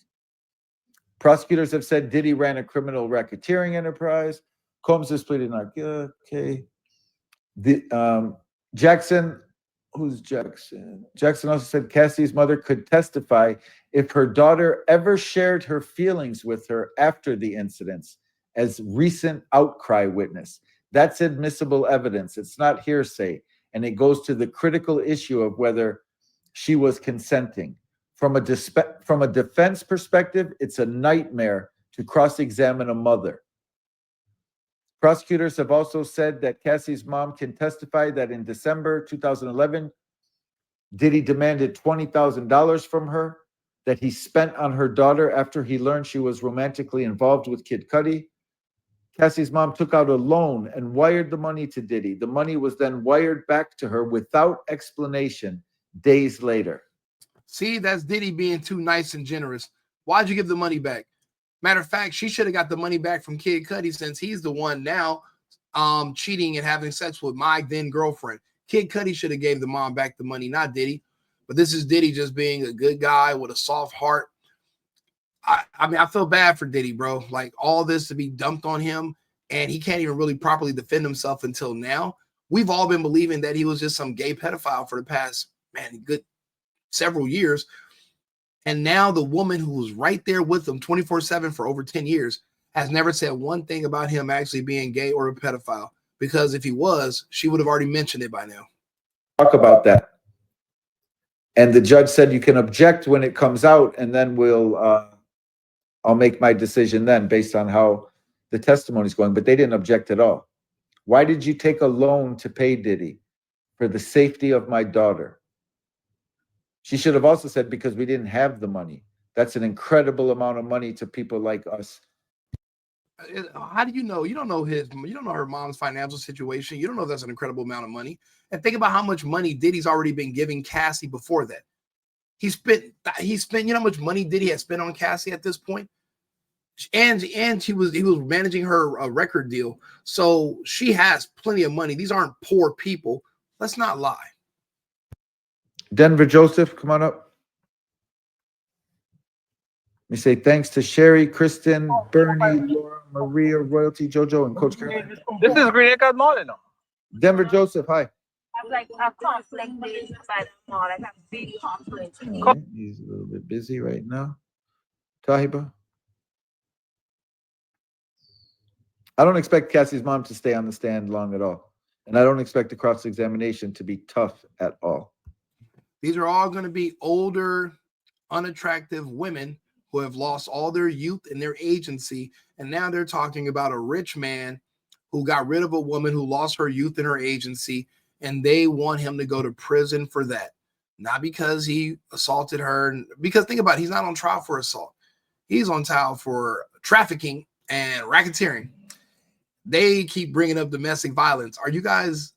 [SPEAKER 1] Prosecutors have said Diddy ran a criminal racketeering enterprise. Combs has pleaded not guilty. Okay. Jackson, who's Jackson? Jackson also said Cassie's mother could testify if her daughter ever shared her feelings with her after the incidents as recent outcry witness. That's admissible evidence. It's not hearsay. And it goes to the critical issue of whether she was consenting. From a defense perspective, it's a nightmare to cross-examine a mother. Prosecutors have also said that Cassie's mom can testify that in December 2011, Diddy demanded $20,000 from her that he spent on her daughter after he learned she was romantically involved with Kid Cudi. Cassie's mom took out a loan and wired the money to Diddy. The money was then wired back to her without explanation days later.
[SPEAKER 4] See, that's Diddy being too nice and generous. Why'd you give the money back? Matter of fact, she should have got the money back from Kid Cudi, since he's the one now cheating and having sex with my then girlfriend. Kid Cudi should have gave the mom back the money, not Diddy. But this is Diddy just being a good guy with a soft heart. I mean, I feel bad for Diddy, bro. Like, all this to be dumped on him, and he can't even really properly defend himself until now. We've all been believing that he was just some gay pedophile for the past, good several years. And now the woman who was right there with him 24/7 for over 10 years has never said one thing about him actually being gay or a pedophile. Because if he was, she would have already mentioned it by now.
[SPEAKER 1] Talk about that. And the judge said you can object when it comes out, and then I'll make my decision then based on how the testimony is going. But they didn't object at all. Why did you take a loan to pay Diddy? For the safety of my daughter. She should have also said, because we didn't have the money. That's an incredible amount of money to people like us.
[SPEAKER 4] How do you know? You don't know her mom's financial situation. You don't know if that's an incredible amount of money. And think about how much money Diddy's already been giving Cassie before that. He spent, you know how much money Diddy had spent on Cassie at this point? And he was managing her record deal. So she has plenty of money. These aren't poor people. Let's not lie.
[SPEAKER 1] Denver Joseph, come on up. Let me say thanks to Sherry, Kristen, Bernie, Laura, Maria, Royalty, Jojo, and Coach Caroline.
[SPEAKER 14] This is Green Acre Morning.
[SPEAKER 1] Denver Joseph, hi. He's a little bit busy right now. Tahiba. I don't expect Cassie's mom to stay on the stand long at all. And I don't expect the cross-examination to be tough at all.
[SPEAKER 4] These are all going to be older, unattractive women who have lost all their youth and their agency. And now they're talking about a rich man who got rid of a woman who lost her youth and her agency. And they want him to go to prison for that. Not because he assaulted her. Because think about it, he's not on trial for assault. He's on trial for trafficking and racketeering. They keep bringing up domestic violence. Are you guys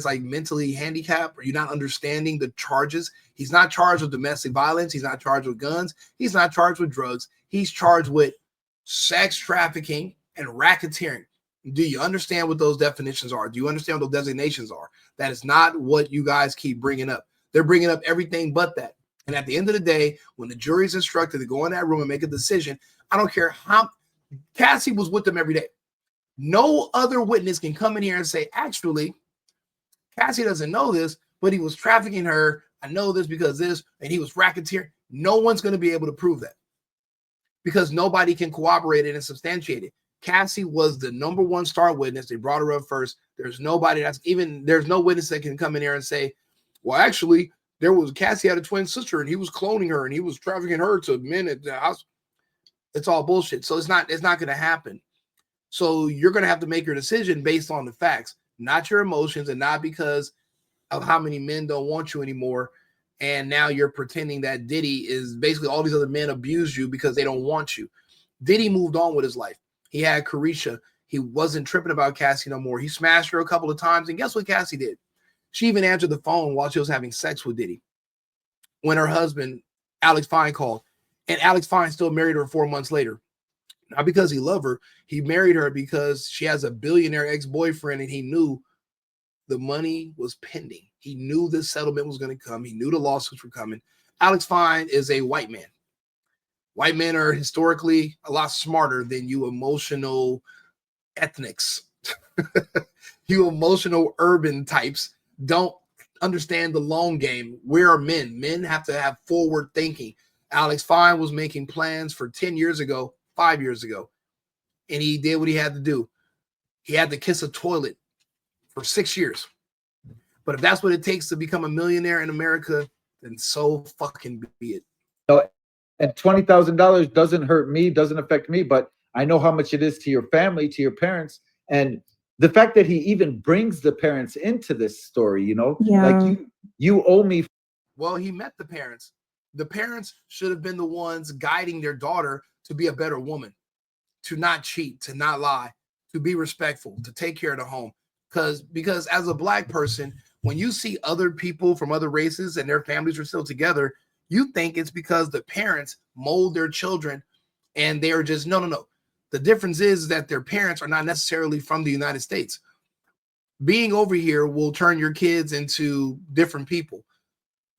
[SPEAKER 4] like mentally handicapped? Are you not understanding the charges? He's not charged with domestic violence. He's not charged with guns. He's not charged with drugs. He's charged with sex trafficking and racketeering. Do you understand what those definitions are? Do you understand what those designations are? That is not what you guys keep bringing up. They're bringing up everything but that. And at the end of the day, when the jury's instructed to go in that room and make a decision, I don't care how Cassie was with them every day. No other witness can come in here and say, actually, Cassie doesn't know this, but he was trafficking her. I know this because this, and he was racketeering. No one's going to be able to prove that because nobody can corroborate it and substantiate it. Cassie was the number one star witness. They brought her up first. There's no witness that can come in here and say, well, actually, Cassie had a twin sister and he was cloning her and he was trafficking her to men at the house. It's all bullshit. So it's not going to happen. So you're going to have to make your decision based on the facts, not your emotions, and not because of how many men don't want you anymore. And now you're pretending that Diddy is basically all these other men abuse you because they don't want you. Diddy moved on with his life. He had Carisha. He wasn't tripping about Cassie no more. He smashed her a couple of times. And guess what Cassie did? She even answered the phone while she was having sex with Diddy when her husband, Alex Fine, called. And Alex Fine still married her 4 months later. Not because he loved her. He married her because she has a billionaire ex-boyfriend, and he knew the money was pending. He knew this settlement was going to come. He knew the lawsuits were coming. Alex Fine is a white man. White men are historically a lot smarter than you emotional ethnics. You emotional urban types don't understand the long game. We are men. Men have to have forward thinking. Alex Fine was making plans for 10 years ago, 5 years ago, and he did what he had to do. He had to kiss a toilet for 6 years. But if that's what it takes to become a millionaire in America, then so fucking be it.
[SPEAKER 1] And $20,000 doesn't hurt me, doesn't affect me, but I know how much it is to your family, to your parents. And the fact that he even brings the parents into this story, you know, like you owe me.
[SPEAKER 4] Well, he met the parents. The parents should have been the ones guiding their daughter to be a better woman, to not cheat, to not lie, to be respectful, to take care of the home. Because as a black person, when you see other people from other races and their families are still together, you think it's because the parents mold their children and they are just, no. The difference is that their parents are not necessarily from the United States. Being over here will turn your kids into different people.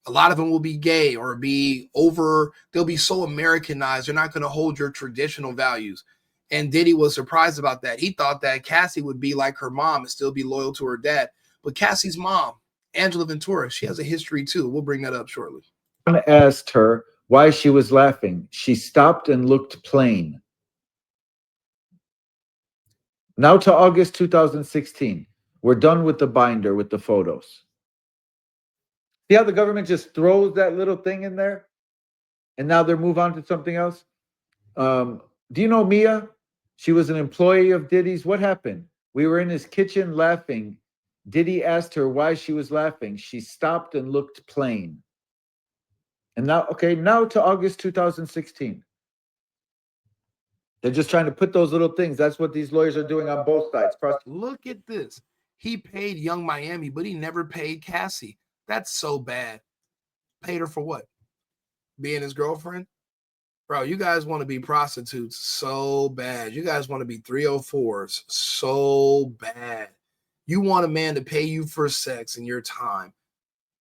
[SPEAKER 4] A lot of them will be gay or they'll be so Americanized, they're not going to hold your traditional values. And Diddy was surprised about that. He thought that Cassie would be like her mom and still be loyal to her dad. But Cassie's mom, Angela Ventura, she has a history too. We'll bring that up shortly.
[SPEAKER 1] I asked her why she was laughing. She stopped and looked plain. Now to August 2016. We're done with the binder with the photos. See how the government just throws that little thing in there? And now they move on to something else? Do you know Mia? She was an employee of Diddy's. What happened? We were in his kitchen laughing. Diddy asked her why she was laughing. She stopped and looked plain. And now to August 2016. They're just trying to put those little things. That's what these lawyers are doing on both sides.
[SPEAKER 4] Look at this. He paid Young Miami, but he never paid Cassie. That's so bad. Paid her for what? Being his girlfriend? Bro, you guys want to be prostitutes so bad. You guys want to be 304s so bad. You want a man to pay you for sex and your time.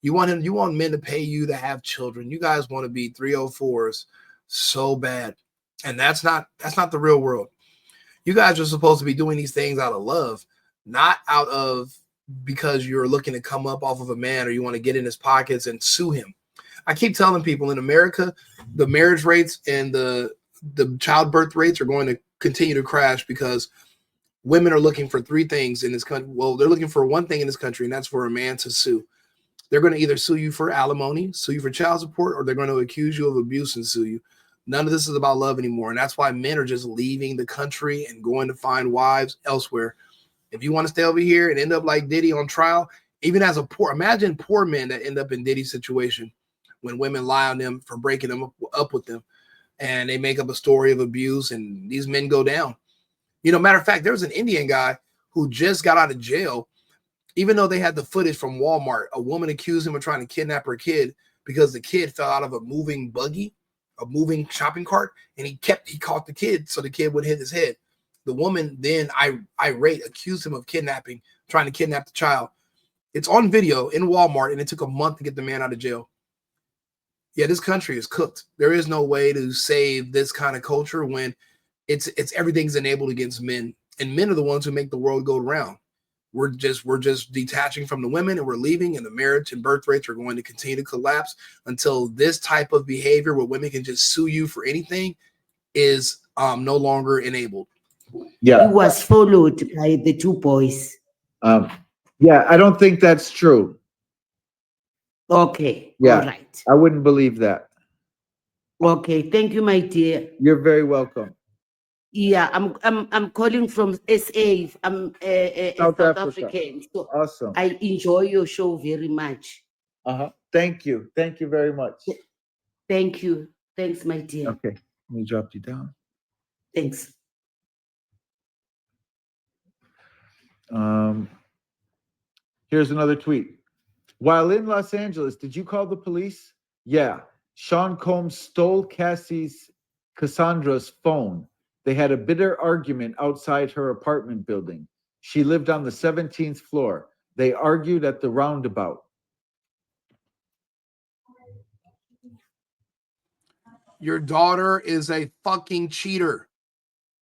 [SPEAKER 4] You want men to pay you to have children. You guys want to be 304s so bad. And that's not the real world. You guys are supposed to be doing these things out of love, not out of because you're looking to come up off of a man or you want to get in his pockets and sue him. I keep telling people in America, the marriage rates and the childbirth rates are going to continue to crash because women are looking for three things in this country. Well, they're looking for one thing in this country, and that's for a man to sue. They're going to either sue you for alimony, sue you for child support, or they're going to accuse you of abuse and sue you. None of this is about love anymore. And that's why men are just leaving the country and going to find wives elsewhere. If you want to stay over here and end up like Diddy on trial, even as imagine poor men that end up in Diddy's situation when women lie on them for breaking them up with them and they make up a story of abuse and these men go down. You know, matter of fact, there was an Indian guy who just got out of jail, even though they had the footage from Walmart. A woman accused him of trying to kidnap her kid because the kid fell out of a moving buggy, a moving shopping cart, and he caught the kid so the kid would hit his head. The woman then irate accused him of kidnapping, trying to kidnap the child. It's on video in Walmart, and it took a month to get the man out of jail. Yeah, this country is cooked. There is no way to save this kind of culture when it's everything's enabled against men, and men are the ones who make the world go round. We're just detaching from the women and we're leaving, and the marriage and birth rates are going to continue to collapse until this type of behavior where women can just sue you for anything is no longer enabled.
[SPEAKER 1] Yeah.
[SPEAKER 14] He was followed by the two boys.
[SPEAKER 1] Yeah, I don't think that's true.
[SPEAKER 14] Okay.
[SPEAKER 1] Yeah.
[SPEAKER 14] All right.
[SPEAKER 1] I wouldn't believe that.
[SPEAKER 14] Okay. Thank you, my dear.
[SPEAKER 1] You're very welcome.
[SPEAKER 14] Yeah, I'm calling from SA. I'm a
[SPEAKER 1] South
[SPEAKER 14] South
[SPEAKER 1] Africa.
[SPEAKER 14] African. So
[SPEAKER 1] Awesome.
[SPEAKER 14] I enjoy your show very much.
[SPEAKER 1] Thank you. Thank you very much.
[SPEAKER 14] Thank you. Thanks, my dear.
[SPEAKER 1] Okay. Let me drop you down.
[SPEAKER 14] Thanks.
[SPEAKER 1] Here's another tweet. While in Los Angeles, did you call the police? Yeah. Sean Combs stole Cassandra's phone. They had a bitter argument outside her apartment building. She lived on the 17th floor. They argued at the roundabout.
[SPEAKER 4] Your daughter is a fucking cheater.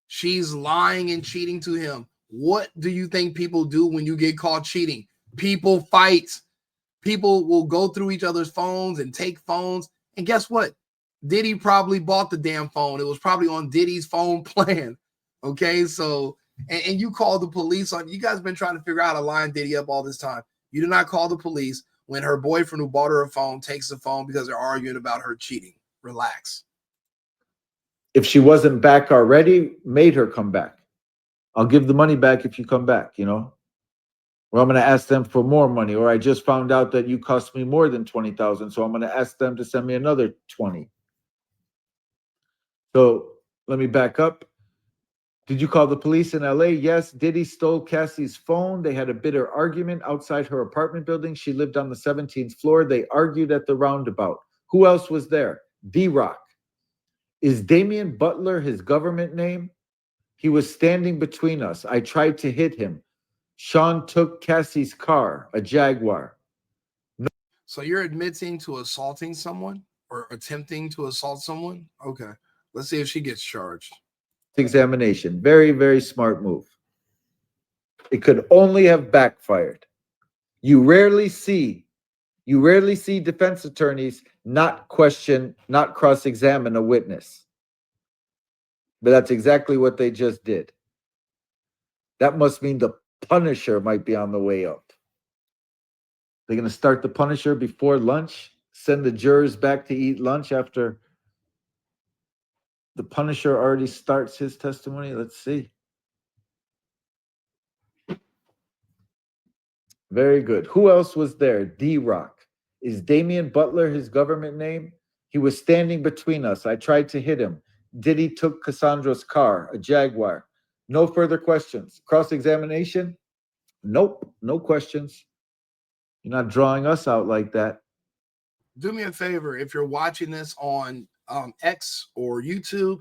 [SPEAKER 4] She's lying and cheating to him. What do you think people do when you get caught cheating? People fight. People will go through each other's phones and take phones. And guess what? Diddy probably bought the damn phone. It was probably on Diddy's phone plan. Okay, so and you call the police on you guys been trying to figure out how to line Diddy up all this time. You did not call the police when her boyfriend who bought her a phone takes the phone because they're arguing about her cheating. Relax.
[SPEAKER 1] If she wasn't back already, made her come back. I'll give the money back if you come back, you know? Or I'm going to ask them for more money. Or I just found out that you cost me more than 20,000, so I'm going to ask them to send me another 20. So let me back up. Did you call the police in LA? Yes. Diddy stole Cassie's phone. They had a bitter argument outside her apartment building. She lived on the 17th floor. They argued at the roundabout. Who else was there? D-Rock. Is Damian Butler his government name? He was standing between us. I tried to hit him. Sean took Cassie's car, a Jaguar. No.
[SPEAKER 4] So you're admitting to assaulting someone or attempting to assault someone? Okay. Let's see if she gets charged.
[SPEAKER 1] Examination. Very, very smart move. It could only have backfired. You rarely see defense attorneys not cross-examine a witness. But that's exactly what they just did. That must mean the Punisher might be on the way up. They're going to start the Punisher before lunch, send the jurors back to eat lunch after the Punisher already starts his testimony. Let's see. Very good. Who else was there? D-Rock. Is Damian Butler his government name? He was standing between us. I tried to hit him. Diddy took Cassandra's car, a Jaguar. No further questions. Cross-examination? Nope. No questions. You're not drawing us out like that.
[SPEAKER 4] Do me a favor. If you're watching this on X or YouTube,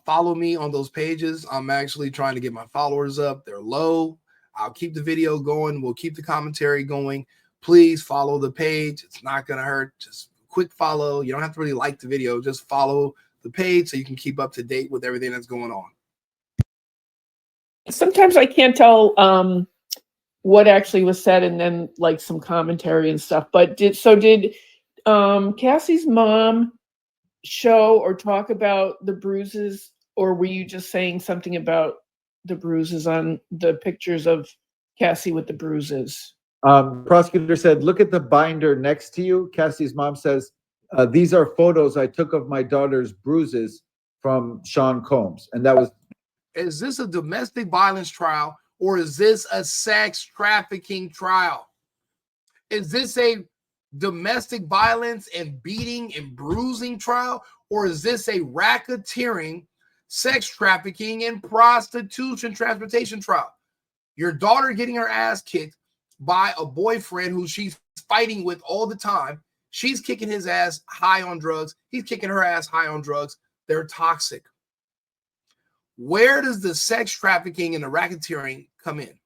[SPEAKER 4] follow me on those pages. I'm actually trying to get my followers up. They're low. I'll keep the video going. We'll keep the commentary going. Please follow the page. It's not going to hurt. Just quick follow. You don't have to really like the video. Just follow the page so you can keep up to date with everything that's going on.
[SPEAKER 15] Sometimes I can't tell what actually was said and then like some commentary and stuff. But did Cassie's mom show or talk about the bruises, or were you just saying something about the bruises on the pictures of Cassie with the bruises?
[SPEAKER 1] Prosecutor said, look at the binder next to you. Cassie's mom says, these are photos I took of my daughter's bruises from Sean Combs. And that was...
[SPEAKER 4] Is this a domestic violence trial or is this a sex trafficking trial? Is this a domestic violence and beating and bruising trial, or is this a racketeering, sex trafficking, and prostitution transportation trial? Your daughter getting her ass kicked by a boyfriend who she's fighting with all the time. She's kicking his ass high on drugs. He's kicking her ass high on drugs. They're toxic. Where does the sex trafficking and the racketeering come in?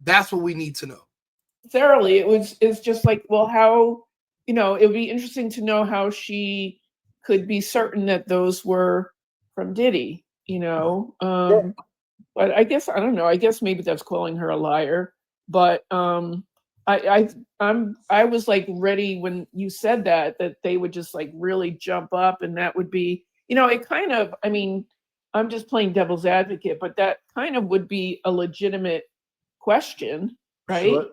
[SPEAKER 4] That's what we need to know.
[SPEAKER 15] Necessarily, it's just like, well, how, it would be interesting to know how she could be certain that those were from Diddy, But I guess I don't know. I guess maybe that's calling her a liar. But I was like ready when you said that they would just like really jump up, and that would be, it kind of. I mean, I'm just playing devil's advocate, but that kind of would be a legitimate question, right?
[SPEAKER 1] Sure.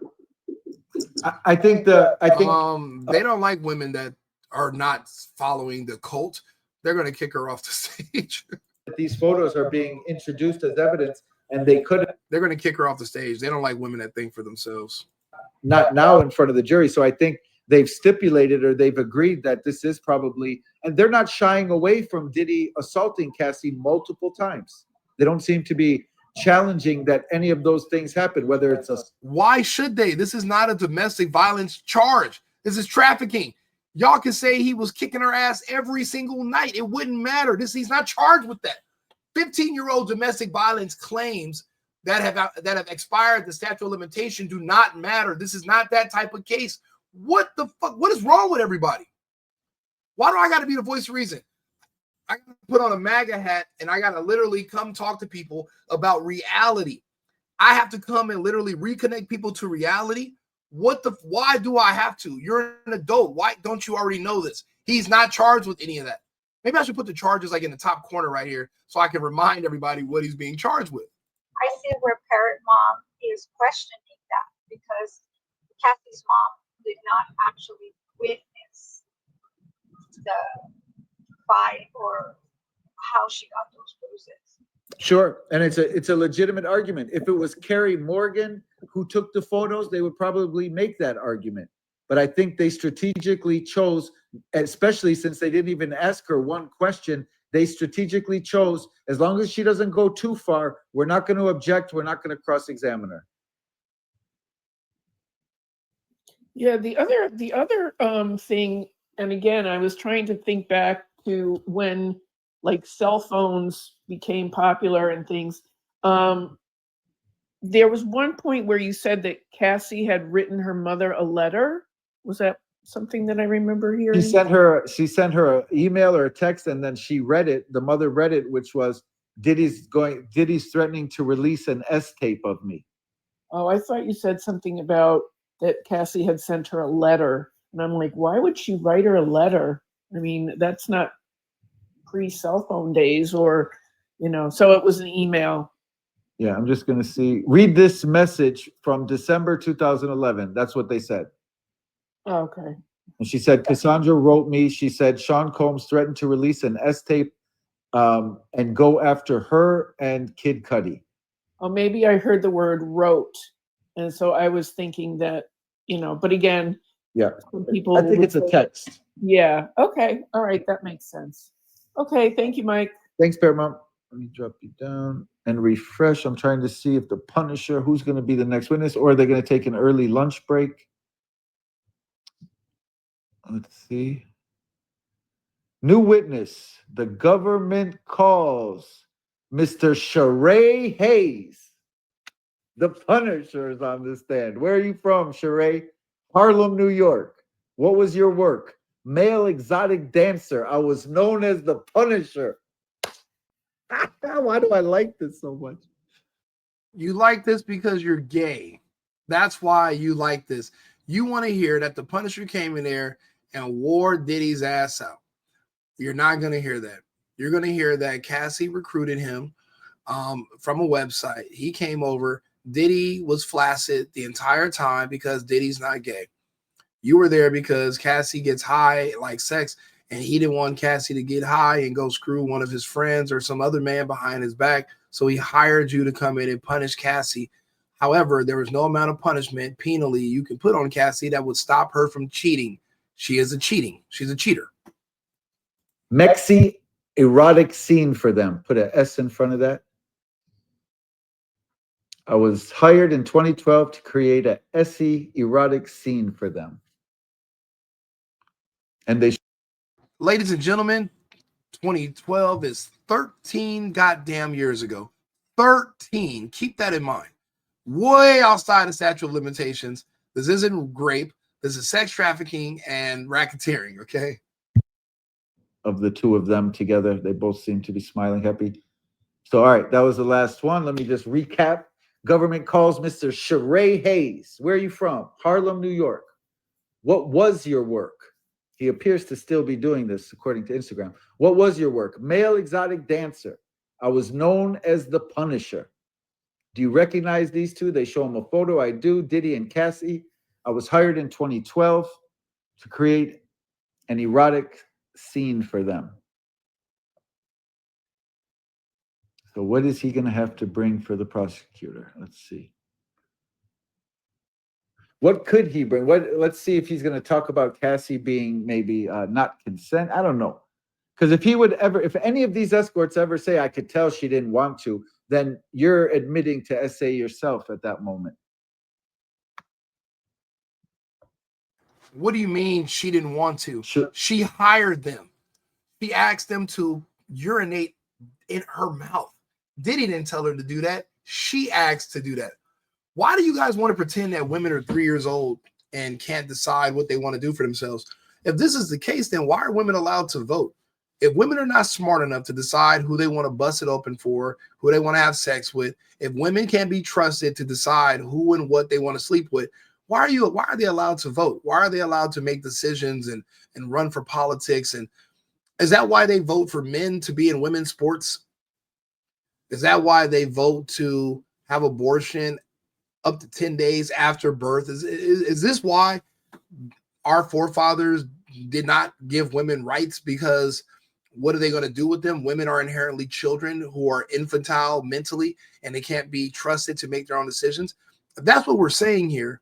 [SPEAKER 1] I think they
[SPEAKER 4] don't like women that are not following the cult. They're going to kick her off the stage.
[SPEAKER 1] these photos are being introduced as evidence, and they could have.
[SPEAKER 4] They're going to kick her off the stage. They don't like women that think for themselves.
[SPEAKER 1] Not now in front of the jury. So I think they've stipulated or they've agreed that this is probably, and they're not shying away from Diddy assaulting Cassie multiple times. They don't seem to be challenging that any of those things happen, whether it's a.
[SPEAKER 4] Why should they? This is not a domestic violence charge. This is trafficking. Y'all can say he was kicking her ass every single night. It wouldn't matter. He's not charged with that. 15-year-old domestic violence claims that have expired the statute of limitation do not matter. This is not that type of case. What the fuck? What is wrong with everybody? Why do I got to be the voice of reason? I got to put on a MAGA hat and I got to literally come talk to people about reality. I have to come and literally reconnect people to reality. Why do I have to? You're an adult. Why don't you already know this? He's not charged with any of that. Maybe I should put the charges like in the top corner right here so I can remind everybody what he's being charged with.
[SPEAKER 16] I see where Parrot Mom is questioning that because Kathy's mom did not actually witness the fight or how she got those bruises.
[SPEAKER 1] Sure, and it's a legitimate argument. If it was Carrie Morgan who took the photos, they would probably make that argument. But I think they strategically chose, especially since they didn't even ask her one question, they strategically chose, as long as she doesn't go too far, we're not going to object, we're not going to cross-examine her.
[SPEAKER 15] Yeah, the other thing, and again, I was trying to think back to when like cell phones became popular and things. There was one point where you said that Cassie had written her mother a letter. Was that something that I remember hearing?
[SPEAKER 1] She sent her an email or a text, and then she read it. The mother read it, which was Diddy's threatening to release an S tape of me.
[SPEAKER 15] Oh, I thought you said something about that Cassie had sent her a letter. And I'm like, why would she write her a letter? I mean, that's not pre-cell phone days or, so it was an email.
[SPEAKER 1] Yeah, I'm just going to see. Read this message from December 2011. That's what they said.
[SPEAKER 15] Oh, okay.
[SPEAKER 1] And she said, Cassandra wrote me. She said, Sean Combs threatened to release an S tape and go after her and Kid Cudi.
[SPEAKER 15] Oh, maybe I heard the word wrote. And so I was thinking that, but again,
[SPEAKER 1] yeah,
[SPEAKER 15] people.
[SPEAKER 1] I think it's a text.
[SPEAKER 15] Yeah. Okay. All right. That makes sense. Okay. Thank you, Mike.
[SPEAKER 1] Thanks, Paramount. Let me drop you down and refresh. I'm trying to see if the Punisher, who's going to be the next witness, or they're going to take an early lunch break. Let's see. New witness. The government calls Mr. Sheree Hayes. The Punisher is on the stand. Where are you from, Sheree? Harlem, New York. What was your work? Male exotic dancer. I was known as the Punisher. Why do I like this so much?
[SPEAKER 4] You like this because you're gay. That's why you like this. You want to hear that the Punisher came in there and wore Diddy's ass out. You're not going to hear that. You're going to hear that Cassie recruited him from a website. He came over. Diddy was flaccid the entire time because Diddy's not gay. You were there because Cassie gets high like sex, and he didn't want Cassie to get high and go screw one of his friends or some other man behind his back. So he hired you to come in and punish Cassie. However, there was no amount of punishment penally you can put on Cassie that would stop her from cheating. She's a cheater.
[SPEAKER 1] Mexi erotic scene for them. Put an S in front of that. I was hired in 2012 to create a Essie erotic scene for them. And they.
[SPEAKER 4] Ladies and gentlemen, 2012 is 13 goddamn years ago. 13. Keep that in mind. Way outside the statute of limitations. This isn't rape. This is sex trafficking and racketeering, okay?
[SPEAKER 1] Of the two of them together, they both seem to be smiling happy. So, all right, that was the last one. Let me just recap. Government calls Mr. Sheree Hayes. Where are you from? Harlem, New York. What was your work? He appears to still be doing this, according to Instagram. What was your work? Male exotic dancer. I was known as the Punisher. Do you recognize these two? They show him a photo. I do. Diddy and Cassie. I was hired in 2012 to create an erotic scene for them. So what is he going to have to bring for the prosecutor? Let's see. What could he bring? Let's see if he's going to talk about Cassie being maybe not consent. I don't know. Because if any of these escorts ever say, I could tell she didn't want to, then you're admitting to SA yourself at that moment.
[SPEAKER 4] What do you mean she didn't want to?
[SPEAKER 1] Sure.
[SPEAKER 4] She hired them. She asked them to urinate in her mouth. Diddy didn't tell her to do that. She asked to do that. Why do you guys want to pretend that women are 3 years old and can't decide what they want to do for themselves? If this is the case, then why are women allowed to vote? If women are not smart enough to decide who they want to bust it open for, who they want to have sex with, if women can't be trusted to decide who and what they want to sleep with, why are they allowed to vote? Why are they allowed to make decisions and run for politics? And is that why they vote for men to be in women's sports? Is that why they vote to have abortion up to 10 days after birth? Is this why our forefathers did not give women rights? Because what are they going to do with them? Women are inherently children who are infantile mentally, and they can't be trusted to make their own decisions. If that's what we're saying here,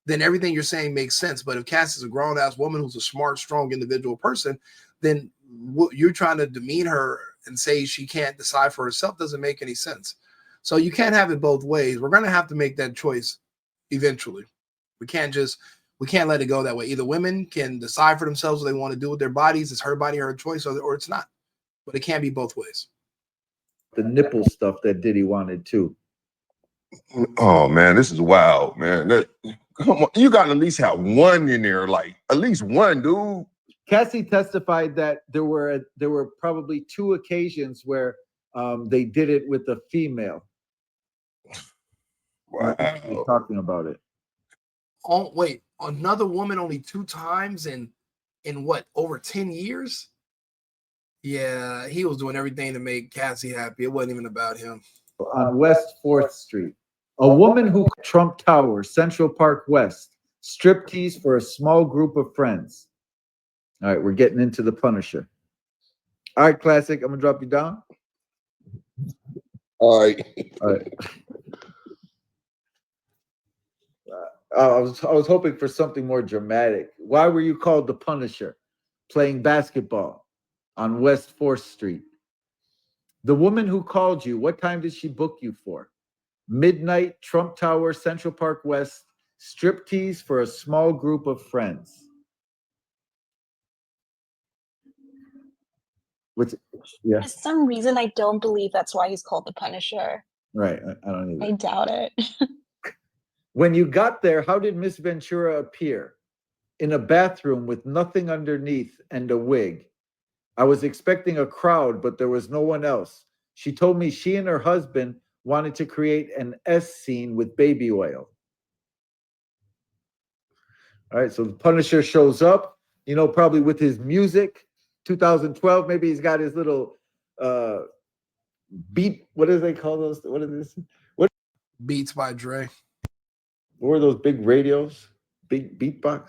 [SPEAKER 4] then everything you're saying makes sense. But if Cass is a grown-ass woman who's a smart, strong individual person, then what you're trying to demean her and say she can't decide for herself doesn't make any sense. So you can't have it both ways. We're going to have to make that choice eventually. We can't let it go that way. Either women can decide for themselves what they want to do with their bodies. It's her body, her choice, or it's not. But it can't be both ways.
[SPEAKER 1] The nipple stuff that Diddy wanted too.
[SPEAKER 10] Oh man, this is wild, man. Come on, you got to at least have one in there, like at least one, dude.
[SPEAKER 1] Cassie testified that there were probably 2 occasions where they did it with a female.
[SPEAKER 10] Wow.
[SPEAKER 1] Talking about it.
[SPEAKER 4] Oh wait, another woman only 2 times in what, over 10 years? Yeah, he was doing everything to make Cassie happy. It wasn't even about him.
[SPEAKER 1] On West 4th Street, a woman who Trump Tower, Central Park West, striptease for a small group of friends. All right, we're getting into the Punisher. All right, Classic, I'm gonna drop you down.
[SPEAKER 10] All right.
[SPEAKER 1] All right. I was hoping for something more dramatic. Why were you called the Punisher? Playing basketball on West 4th Street. The woman who called you, what time did she book you for? Midnight, Trump Tower, Central Park West, striptease for a small group of friends. Which, yeah.
[SPEAKER 17] For some reason, I don't believe that's why he's called the Punisher.
[SPEAKER 1] Right, I don't either.
[SPEAKER 17] I doubt it.
[SPEAKER 1] When you got there, how did Miss Ventura appear? In a bathroom with nothing underneath and a wig. I was expecting a crowd, but there was no one else. She told me she and her husband wanted to create an S scene with baby oil. All right, so the Punisher shows up, probably with his music. 2012, maybe he's got his little beat. What do they call those? What is this? What?
[SPEAKER 4] Beats by Dre.
[SPEAKER 1] What were those big radios? Big beatbox?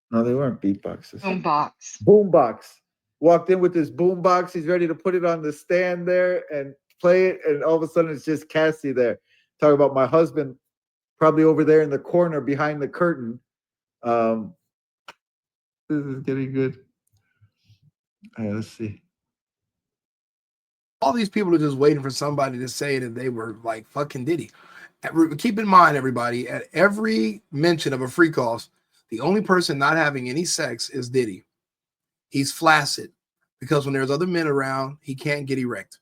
[SPEAKER 1] No, they weren't beatboxes.
[SPEAKER 5] Boombox.
[SPEAKER 1] Boombox. Walked in with his boombox. He's ready to put it on the stand there and play it. And all of a sudden, it's just Cassie there. Talking about my husband, probably over there in the corner behind the curtain. This is getting good. All right, let's see.
[SPEAKER 4] All these people are just waiting for somebody to say that they were like fucking Diddy. Keep in mind, everybody, at every mention of a free calls, the only person not having any sex is Diddy. He's flaccid because when there's other men around, he can't get erect.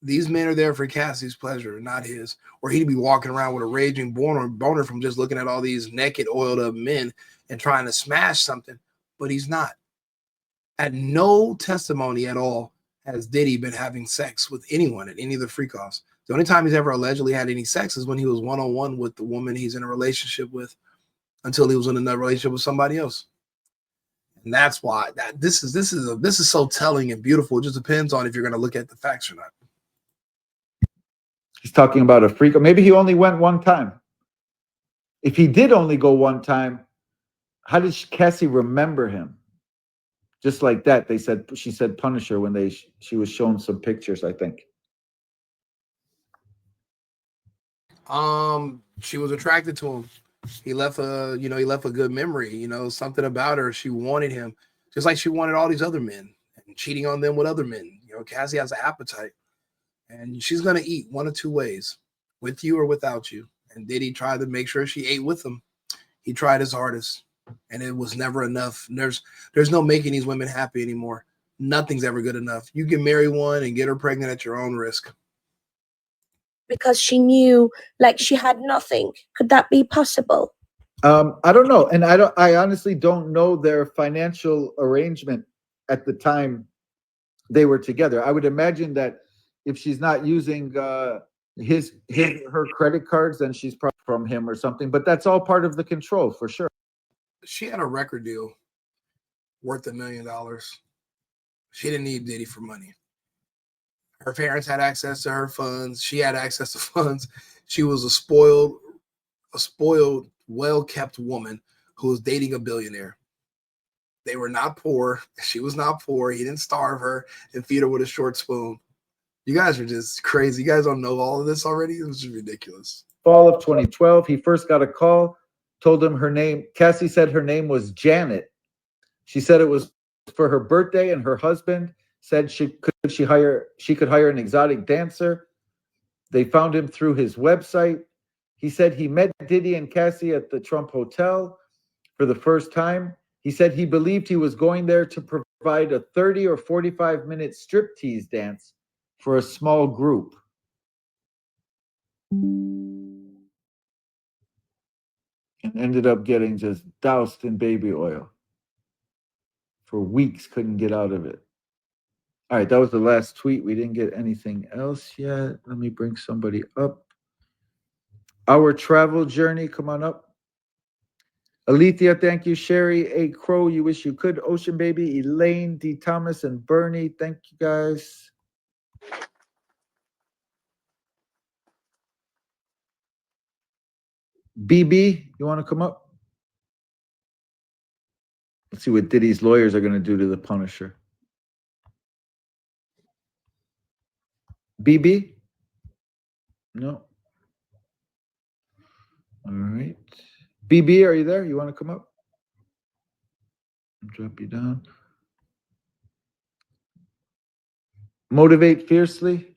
[SPEAKER 4] These men are there for Cassie's pleasure, not his. Or he'd be walking around with a raging boner from just looking at all these naked, oiled up men and trying to smash something, but he's not. At no testimony at all has Diddy been having sex with anyone at any of the free calls. The only time he's ever allegedly had any sex is when he was one-on-one with the woman he's in a relationship with, until he was in another relationship with somebody else. And that's why this is so telling and beautiful. It just depends on if you're going to look at the facts or not.
[SPEAKER 1] He's talking about a freak. Or maybe he only went one time. If he did only go one time, how did Cassie remember him? Just like that, she said Punisher when she was showing some pictures, I think.
[SPEAKER 4] She was attracted to him. He left a good memory, something about her. She wanted him just like she wanted all these other men and cheating on them with other men. Cassie has an appetite and she's going to eat one of two ways, with you or without you. And Diddy tried to make sure she ate with him. He tried his hardest and it was never enough. There's no making these women happy anymore. Nothing's ever good enough. You can marry one and get her pregnant at your own risk.
[SPEAKER 18] Because she knew like she had nothing. Could that be possible?
[SPEAKER 1] I don't know. And I honestly don't know their financial arrangement at the time they were together. I would imagine that if she's not using her credit cards, then she's probably from him or something. But that's all part of the control for sure.
[SPEAKER 4] She had a record deal worth $1 million. She didn't need Diddy for money. Her parents had access to her funds. She had access to funds. She was a spoiled, well-kept woman who was dating a billionaire. They were not poor. She was not poor. He didn't starve her and feed her with a short spoon. You guys are just crazy. You guys don't know all of this already? It was just ridiculous.
[SPEAKER 1] Fall of 2012, he first got a call, told him her name. Cassie said her name was Janet. She said it was for her birthday, and her husband said she could hire an exotic dancer. They found him through his website. He said he met Diddy and Cassie at the Trump Hotel for the first time. He said he believed he was going there to provide a 30 or 45-minute striptease dance for a small group. And ended up getting just doused in baby oil. For weeks, couldn't get out of it. All right, that was the last tweet. We didn't get anything else yet. Let me bring somebody up. Our travel journey, come on up. Alethea, thank you. Sherry, A. Crow, you wish you could. Ocean Baby, Elaine, D. Thomas, and Bernie, thank you guys. BB, you want to come up? Let's see what Diddy's lawyers are going to do to the Punisher. BB? No. All right. BB, are you there? You want to come up? I'll drop you down. Motivate fiercely.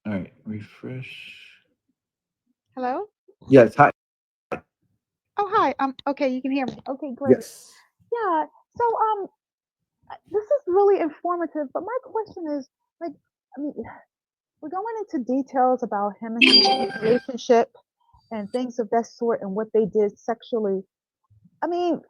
[SPEAKER 1] All right, refresh.
[SPEAKER 19] Hello?
[SPEAKER 1] Yes, hi.
[SPEAKER 19] Oh, hi. Okay, you can hear me. Okay, great.
[SPEAKER 1] Yes.
[SPEAKER 19] Yeah. So, this is really informative, but my question is, like, I mean, we're going into details about him and his relationship and things of that sort and what they did sexually. I mean,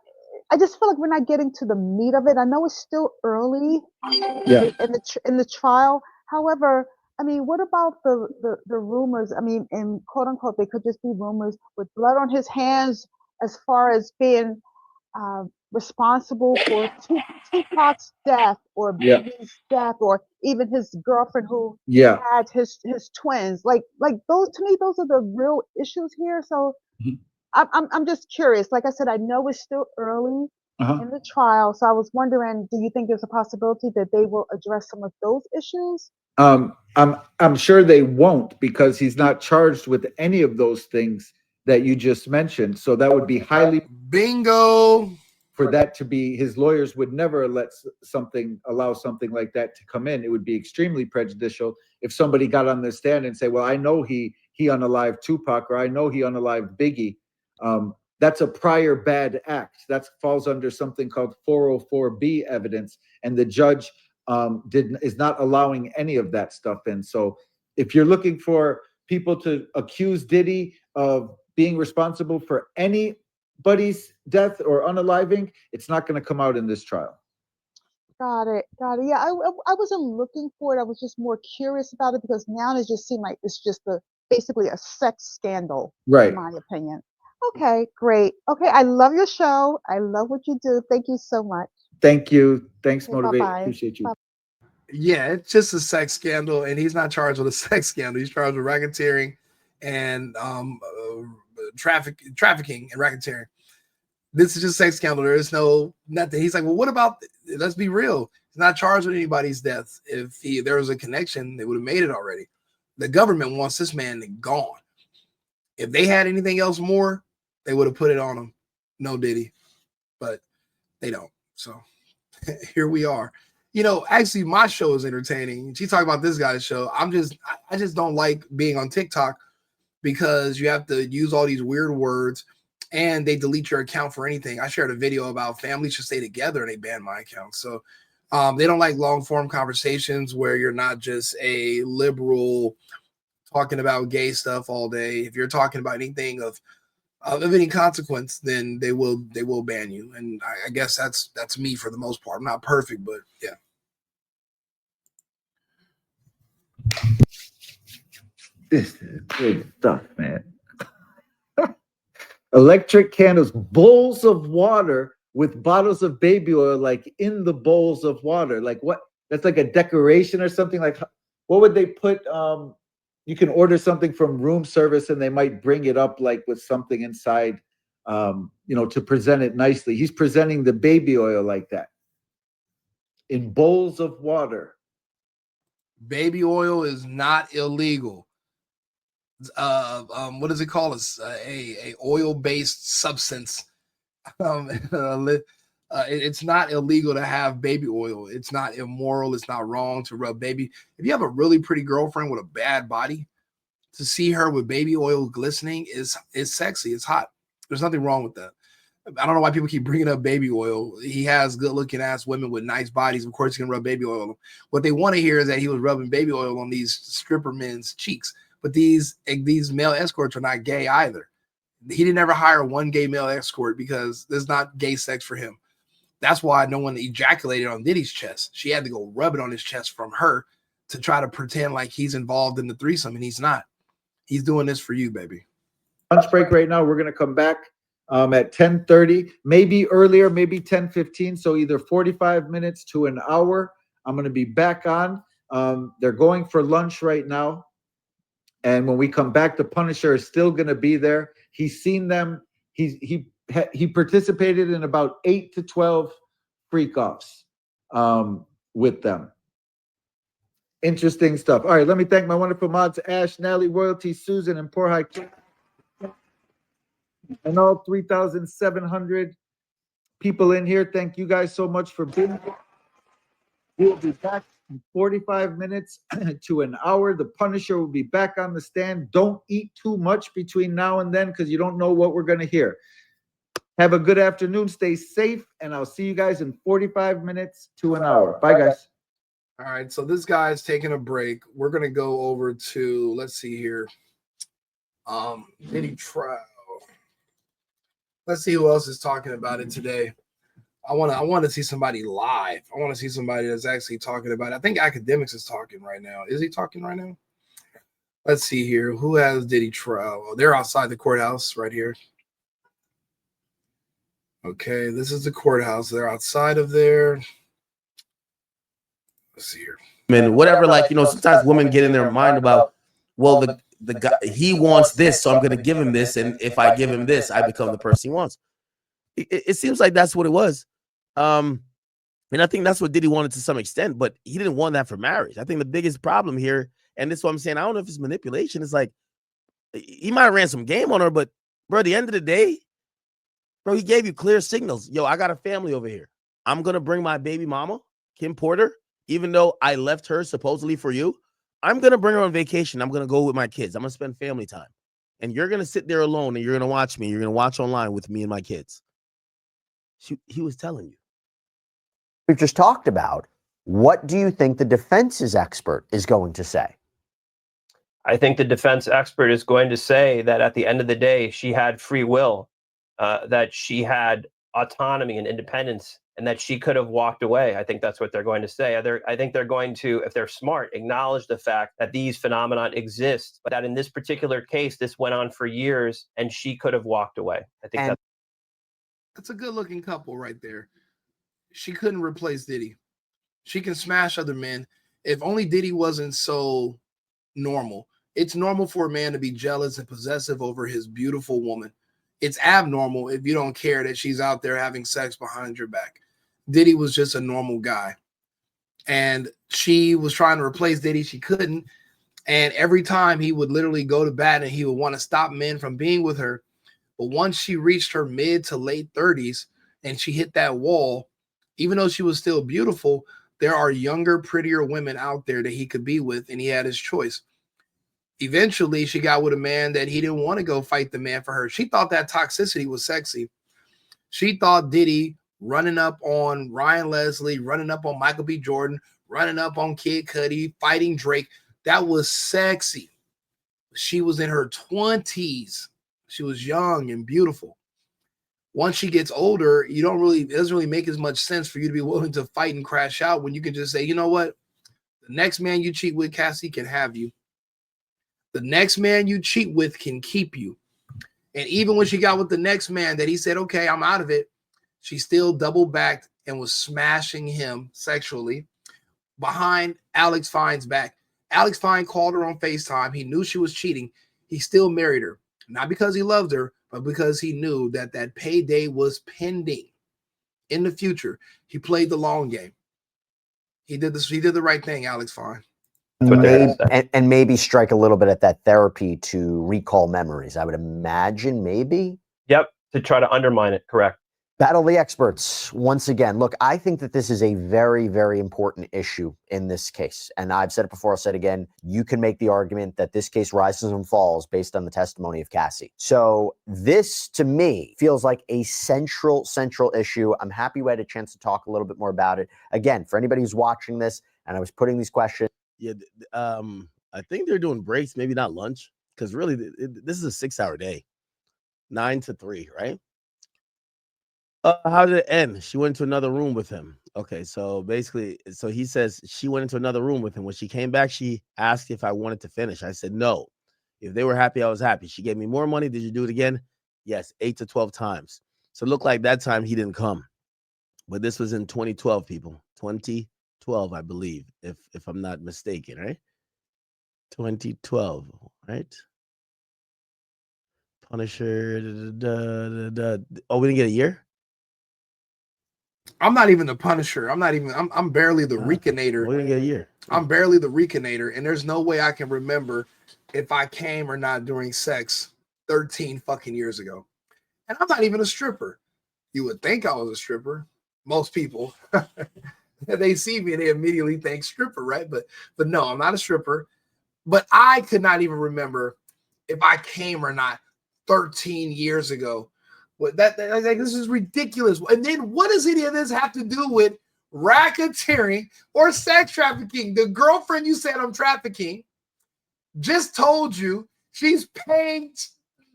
[SPEAKER 19] I just feel like we're not getting to the meat of it. I know it's still early
[SPEAKER 1] Yeah.
[SPEAKER 19] in the trial. However, I mean, what about the rumors? I mean, and quote unquote, they could just be rumors with blood on his hands as far as being responsible for Tupac's death or
[SPEAKER 1] Yeah.
[SPEAKER 19] Biggie's death or even his girlfriend who
[SPEAKER 1] Yeah.
[SPEAKER 19] had his twins. Like those, to me, those are the real issues here. So I'm just curious. Like I said, I know it's still early in the trial, so I was wondering, do you think there's a possibility that they will address some of those issues?
[SPEAKER 1] I'm sure they won't, because he's not charged with any of those things that you just mentioned. So that would be highly
[SPEAKER 4] bingo.
[SPEAKER 1] For that to be, his lawyers would never allow something like that to come in. It would be extremely prejudicial if somebody got on the stand and say, well, I know he unalived Tupac, or I know he unalived Biggie. That's a prior bad act. That falls under something called 404B evidence, and the judge is not allowing any of that stuff in. So if you're looking for people to accuse Diddy of being responsible for anybody's death or unaliving, it's not going to come out in this trial.
[SPEAKER 19] Got it. Yeah, I wasn't looking for it. I was just more curious about it because now it just seemed like it's just basically a sex scandal,
[SPEAKER 1] Right.
[SPEAKER 19] in my opinion. Okay, great. Okay, I love your show. I love what you do. Thank you so much.
[SPEAKER 1] Thank you. Thanks,
[SPEAKER 19] Okay,
[SPEAKER 1] Motivate.
[SPEAKER 19] bye-bye.
[SPEAKER 1] Appreciate you.
[SPEAKER 4] Yeah, it's just a sex scandal, and he's not charged with a sex scandal. He's charged with racketeering and trafficking and racketeering. This is just sex scandal. There is no nothing. He's like, well, what about? Let's be real. He's not charged with anybody's death. If there was a connection, they would have made it already. The government wants this man gone. If they had anything else more, they would have put it on him. No Diddy, but they don't. So here we are. You know, actually, my show is entertaining. She talked about this guy's show. I just don't like being on TikTok because you have to use all these weird words and they delete your account for anything. I shared a video about families should stay together and they banned my account. So they don't like long form conversations where you're not just a liberal talking about gay stuff all day. If you're talking about anything of any consequence, then they will ban you. And I guess that's me for the most part. I'm not perfect, but yeah.
[SPEAKER 1] This is good stuff, man. Electric candles, bowls of water with bottles of baby oil, like in the bowls of water. Like what? That's like a decoration or something. Like what would they put? You can order something from room service and they might bring it up like with something inside, to present it nicely. He's presenting the baby oil like that in bowls of water.
[SPEAKER 4] Baby oil is not illegal. What is it called? A oil-based substance. It's not illegal to have baby oil. It's not immoral. It's not wrong to rub baby. If you have a really pretty girlfriend with a bad body, to see her with baby oil glistening is sexy. It's hot. There's nothing wrong with that. I don't know why people keep bringing up baby oil. He has good-looking ass women with nice bodies. Of course, he can rub baby oil on them. What they want to hear is that he was rubbing baby oil on these stripper men's cheeks. But these male escorts are not gay either. He didn't ever hire one gay male escort because there's not gay sex for him. That's why no one ejaculated on Diddy's chest. She had to go rub it on his chest from her to try to pretend like he's involved in the threesome, and he's not. He's doing this for you, baby.
[SPEAKER 1] Lunch break right now. We're going to come back at 10:30, maybe earlier, maybe 10:15. So either 45 minutes to an hour. I'm going to be back on. They're going for lunch right now. And when we come back, the Punisher is still going to be there. He's seen them. He participated in about 8 to 12 freak-offs with them. Interesting stuff. All right, let me thank my wonderful mods, Ash, Nally, Royalty, Susan, and Poor High, and all 3,700 people in here. Thank you guys so much for being here. We'll be back in 45 minutes to an hour. The Punisher will be back on the stand. Don't eat too much between now and then because you don't know what we're going to hear. Have a good afternoon. Stay safe, and I'll see you guys in 45 minutes to an hour. Bye, guys.
[SPEAKER 4] All right, so this guy's taking a break. We're going to go over to, let's see here, Diddy trial. Let's see who else is talking about it today. I want to see somebody live. I want to see somebody that's actually talking about it. I think Academics is talking right now. Is he talking right now? Let's see here. Who has Diddy trial? Oh, they're outside the courthouse right here. Okay, this is the courthouse. They're outside of there. Let's see here.
[SPEAKER 20] And whatever, like, sometimes women get in their mind about, well, the guy, he wants this, so I'm going to give him this, and if I give him this, I become the person he wants. It seems like that's what it was. And I think that's what Diddy wanted to some extent, but he didn't want that for marriage. I think the biggest problem here, and this is what I'm saying, I don't know if it's manipulation. It's like, he might have ran some game on her, but bro, at the end of the day, bro, he gave you clear signals. Yo, I got a family over here. I'm going to bring my baby mama, Kim Porter, even though I left her supposedly for you. I'm going to bring her on vacation. I'm going to go with my kids. I'm going to spend family time. And you're going to sit there alone and you're going to watch me. You're going to watch online with me and my kids. He was telling you.
[SPEAKER 21] We've just talked about. What do you think the defense's expert is going to say?
[SPEAKER 22] I think the defense expert is going to say that at the end of the day, she had free will, that she had autonomy and independence, and that she could have walked away. I think that's what they're going to say. I think they're going to, if they're smart, acknowledge the fact that these phenomena exist, but that in this particular case, this went on for years, and she could have walked away. I think
[SPEAKER 4] that's a good-looking couple right there. She couldn't replace Diddy. She can smash other men. If only Diddy wasn't so normal. It's normal for a man to be jealous and possessive over his beautiful woman. It's abnormal if you don't care that she's out there having sex behind your back. Diddy was just a normal guy. and she was trying to replace Diddy. She couldn't. And every time he would literally go to bat and he would want to stop men from being with her. But once she reached her mid to late 30s and she hit that wall, even though she was still beautiful, there are younger, prettier women out there that he could be with, and he had his choice. Eventually, she got with a man that he didn't want to go fight the man for her. She thought that toxicity was sexy. She thought Diddy running up on Ryan Leslie, running up on Michael B. Jordan, running up on Kid Cudi, fighting Drake, that was sexy. She was in her 20s. She was young and beautiful. Once she gets older, it doesn't really make as much sense for you to be willing to fight and crash out when you can just say, you know what? The next man you cheat with, Cassie, can have you. The next man you cheat with can keep you. And even when she got with the next man that he said, okay, I'm out of it, she still double backed and was smashing him sexually behind Alex Fine's back. Alex Fine called her on FaceTime. He knew she was cheating. He still married her. Not because he loved her, but because he knew that that payday was pending in the future. He played the long game. He did this. He did the right thing, Alex Fine.
[SPEAKER 21] And maybe strike a little bit at that therapy to recall memories. I would imagine, maybe.
[SPEAKER 22] Yep, to try to undermine it. Correct.
[SPEAKER 21] Battle of the experts. Once again, look, I think that this is a very, very important issue in this case. And I've said it before, I'll say it again. You can make the argument that this case rises and falls based on the testimony of Cassie. So this, to me, feels like a central issue. I'm happy we had a chance to talk a little bit more about it. Again, for anybody who's watching this, and I was putting these questions.
[SPEAKER 20] Yeah, I think they're doing breaks, maybe not lunch, because really, this is a 6-hour day, 9 to 3, right? How did it end? She went to another room with him. Okay, so basically, so he says she went into another room with him. When she came back, she asked if I wanted to finish. I said no. If they were happy, I was happy. She gave me more money. Did you do it again? Yes, 8 to 12 times. So it looked like that time he didn't come. But this was in 2012, people. 2012, I believe, if I'm not mistaken, right? 2012, right? Punisher. Oh, we didn't get a year?
[SPEAKER 4] I'm not even the Punisher. I'm barely the Reconator.
[SPEAKER 20] We're gonna get a year.
[SPEAKER 4] I'm barely the Reconator, and there's no way I can remember if I came or not during sex 13 fucking years ago. And I'm not even a stripper. You would think I was a stripper. Most people, they see me and they immediately think stripper, right? But no, I'm not a stripper. But I could not even remember if I came or not 13 years ago. Like, this is ridiculous. And then what does any of this have to do with racketeering or sex trafficking? The girlfriend you said I'm trafficking just told you she's paying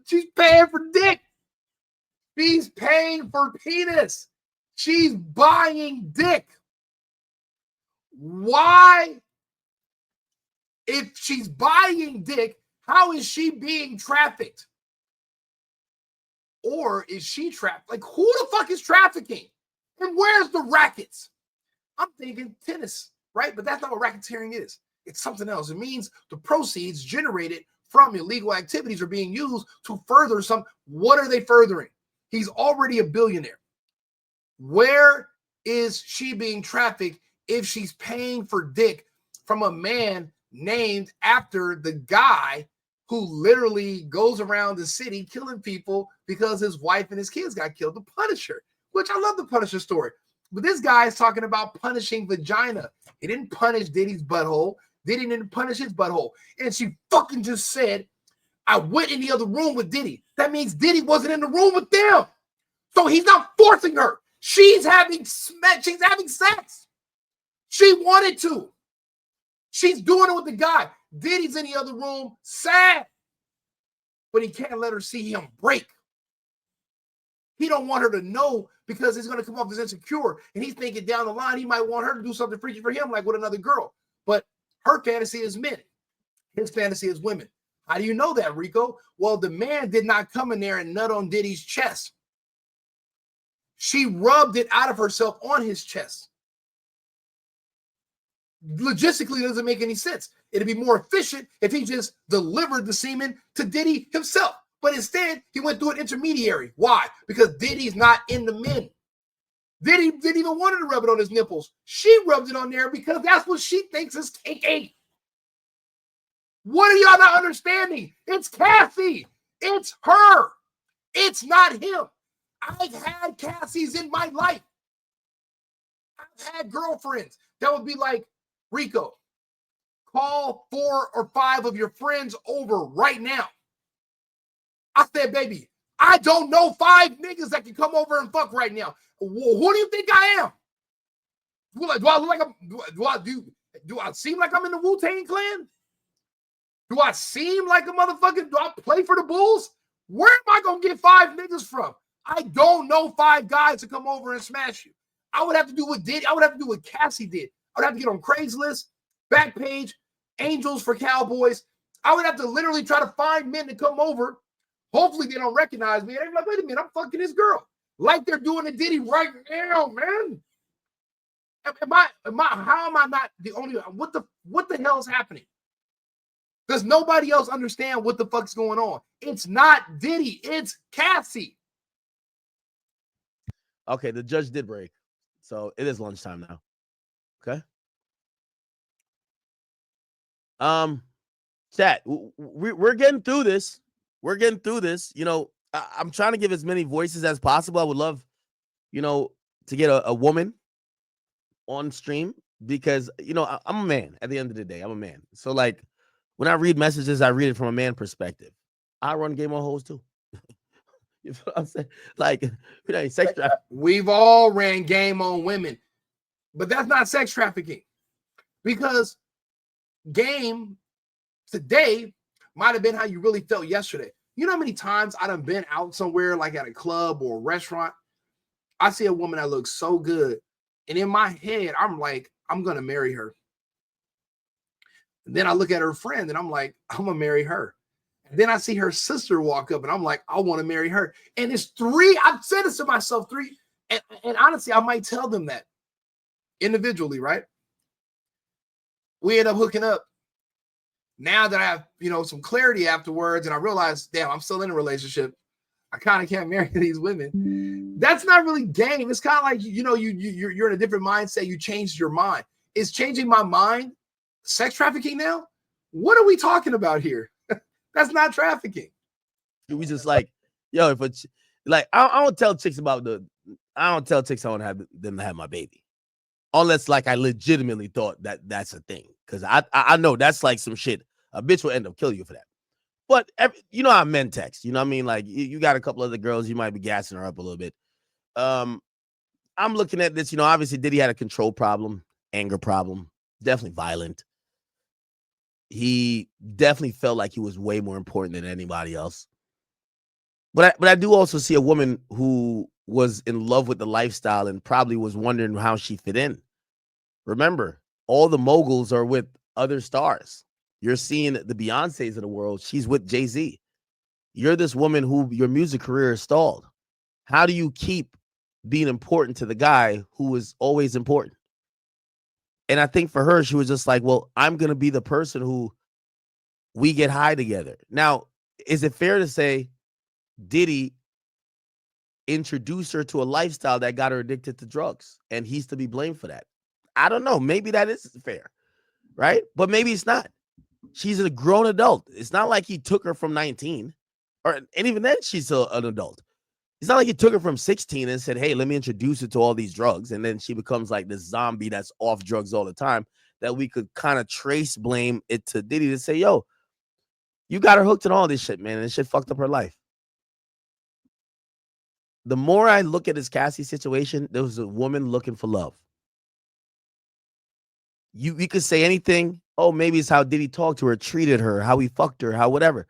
[SPEAKER 4] for dick. She's paying for penis. She's buying dick. Why? If she's buying dick, how is she being trafficked? Or is she trapped? Like, who the fuck is trafficking? And where's the rackets? I'm thinking tennis, right? But that's not what racketeering is. It's something else. It means the proceeds generated from illegal activities are being used to further some. What are they furthering? He's already a billionaire. Where is she being trafficked if she's paying for dick from a man named after the guy who literally goes around the city killing people because his wife and his kids got killed? The Punisher, which I love the Punisher story. But this guy is talking about punishing vagina. He didn't punish Diddy's butthole. Diddy didn't punish his butthole. And she fucking just said, I went in the other room with Diddy. That means Diddy wasn't in the room with them. So he's not forcing her. She's having sex. She wanted to. She's doing it with the guy. Diddy's in the other room, sad. But he can't let her see him break. He don't want her to know because he's going to come off as insecure. And he's thinking down the line, he might want her to do something freaky for him, like with another girl. But her fantasy is men. His fantasy is women. How do you know that, Rico? Well, the man did not come in there and nut on Diddy's chest. She rubbed it out of herself on his chest. Logistically, it doesn't make any sense. It'd be more efficient if he just delivered the semen to Diddy himself. But instead, he went through an intermediary. Why? Because Diddy's not in the men. Diddy didn't even want to rub it on his nipples. She rubbed it on there because that's what she thinks is kinky. What are y'all not understanding? It's Cassie. It's her. It's not him. I've had Cassies in my life. I've had girlfriends that would be like, Rico, call 4 or 5 of your friends over right now. I said, baby, I don't know 5 niggas that can come over and fuck right now. Who do you think I am? Do I look like do I seem like I'm in the Wu-Tang Clan? Do I seem like a motherfucker? Do I play for the Bulls? Where am I gonna get 5 niggas from? I don't know 5 guys to come over and smash you. I would have to do what Diddy. I would have to do what Cassie did. I would have to get on Craigslist, Backpage, Angels for Cowboys. I would have to literally try to find men to come over. Hopefully they don't recognize me. And they're like, wait a minute, I'm fucking this girl. Like they're doing to Diddy right now, man. How am I not the only one? What the hell is happening? Does nobody else understand what the fuck's going on? It's not Diddy, it's Cassie.
[SPEAKER 20] Okay, the judge did break. So it is lunchtime now. Okay. Chat, we're getting through this. We're getting through this. You know, I'm trying to give as many voices as possible. I would love, you know, to get a woman on stream because, you know, I'm a man at the end of the day. I'm a man. So, like, when I read messages, I read it from a man perspective. I run game on hoes too. You feel what I'm saying? Like, you know, sex trafficking.
[SPEAKER 4] We've all ran game on women, but that's not sex trafficking because game today might have been how you really felt yesterday. You know how many times I done been out somewhere like at a club or a restaurant? I see a woman that looks so good. And in my head, I'm like, I'm going to marry her. And then I look at her friend and I'm like, I'm going to marry her. And then I see her sister walk up and I'm like, I want to marry her. And it's 3. I've said this to myself 3. And honestly, I might tell them that individually, right? We end up hooking up. Now that I have, you know, some clarity afterwards and I realize, damn, I'm still in a relationship. I kind of can't marry these women. That's not really game. It's kind of like, you know, you're in a different mindset. You changed your mind. Is changing my mind sex trafficking now? What are we talking about here? That's not trafficking.
[SPEAKER 20] We just like, yo, if it's like, I don't tell chicks I don't to have them to have my baby. Unless like I legitimately thought that that's a thing. Because I know that's like some shit. A bitch will end up killing you for that. But you know how men text. You know what I mean? Like you got a couple other girls, you might be gassing her up a little bit. I'm looking at this, you know, obviously Diddy had a control problem, anger problem, definitely violent. He definitely felt like he was way more important than anybody else. But I do also see a woman who was in love with the lifestyle and probably was wondering how she fit in. Remember, all the moguls are with other stars. You're seeing the Beyoncés of the world. She's with Jay-Z. You're this woman who your music career is stalled. How do you keep being important to the guy who is always important? And I think for her, she was just like, well, I'm going to be the person who we get high together. Now, is it fair to say Diddy introduced her to a lifestyle that got her addicted to drugs and he's to be blamed for that? I don't know. Maybe that is fair, right? But maybe it's not. She's a grown adult. It's not like he took her from 19 and even then she's an adult. It's not like he took her from 16 and said, hey, let me introduce you to all these drugs. And then she becomes like this zombie that's off drugs all the time that we could kind of trace blame it to Diddy to say, yo, you got her hooked in all this shit, man. And this shit fucked up her life. The more I look at this Cassie situation, there was a woman looking for love. You could say anything. Oh, maybe it's how Diddy talked to her, treated her, how he fucked her, how whatever.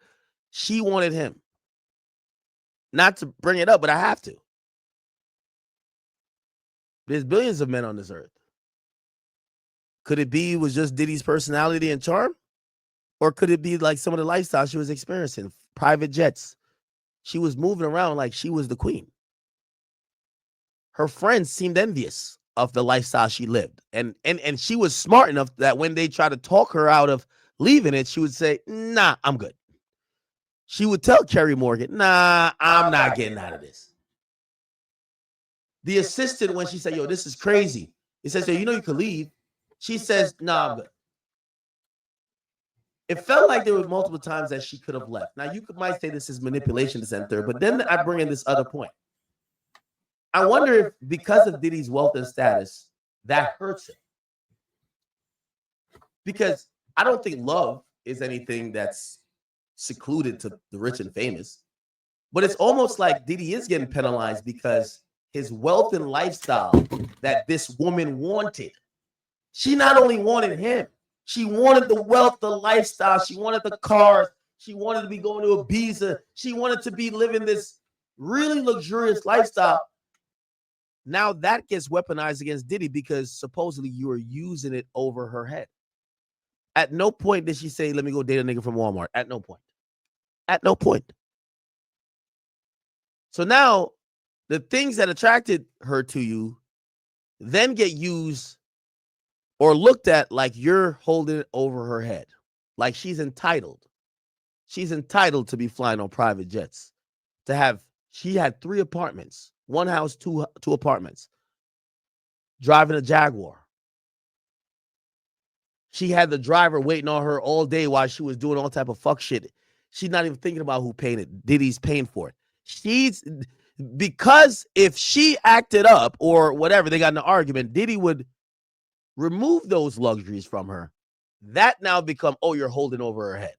[SPEAKER 20] She wanted him. Not to bring it up, but I have to. There's billions of men on this earth. Could it be it was just Diddy's personality and charm? Or could it be like some of the lifestyle she was experiencing? Private jets. She was moving around like she was the queen. Her friends seemed envious of the lifestyle she lived. And she was smart enough that when they tried to talk her out of leaving it, she would say, nah, I'm good. She would tell Kerry Morgan, nah, I'm not getting out of this. The assistant, when she said, yo, this is crazy, he says, yo, you know you could leave. She says, nah, I'm good. It felt like there were multiple times that she could have left. Now, might say this is manipulation, this and third, but then I bring in this other point. I wonder if because of Diddy's wealth and status, that hurts him. Because I don't think love is anything that's secluded to the rich and famous. But it's almost like Diddy is getting penalized because his wealth and lifestyle that this woman wanted. She not only wanted him, she wanted the wealth, the lifestyle. She wanted the cars. She wanted to be going to Ibiza. She wanted to be living this really luxurious lifestyle. Now that gets weaponized against Diddy because supposedly you are using it over her head. At no point did she say, let me go date a nigga from Walmart. At no point. At no point. So now the things that attracted her to you then get used or looked at like you're holding it over her head. Like she's entitled. She's entitled to be flying on private jets. She had 3 apartments, 1 house, 2 apartments, driving a Jaguar. She had the driver waiting on her all day while she was doing all type of fuck shit. She's not even thinking about who paid it. Diddy's paying for it. Because if she acted up or whatever, they got in an argument, Diddy would remove those luxuries from her. That now become, oh, you're holding over her head.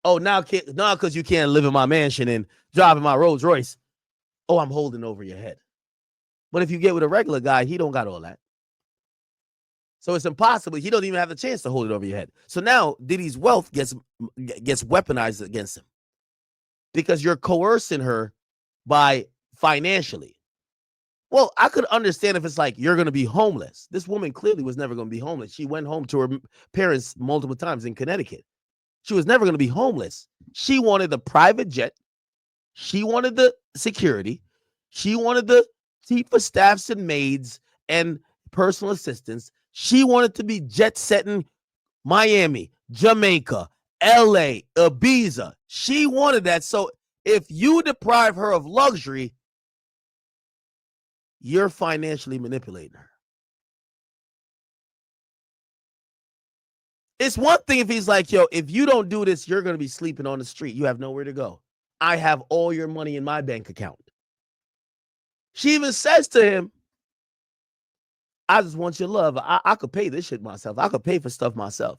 [SPEAKER 20] Oh, now because you can't live in my mansion and drive in my Rolls Royce. Oh, I'm holding over your head. But if you get with a regular guy, he don't got all that. So it's impossible. He don't even have the chance to hold it over your head. So now Diddy's wealth gets weaponized against him because you're coercing her by financially. Well, I could understand if it's like you're going to be homeless. This woman clearly was never going to be homeless. She went home to her parents multiple times in Connecticut. She was never going to be homeless. She wanted the private jet. She wanted the security. She wanted the chief of staffs and maids and personal assistants. She wanted to be jet setting Miami, Jamaica, LA, Ibiza. She wanted that. So if you deprive her of luxury, you're financially manipulating her. It's one thing if he's like, yo, if you don't do this, you're going to be sleeping on the street. You have nowhere to go. I have all your money in my bank account. She even says to him, I just want your love. I could pay this shit myself. I could pay for stuff myself.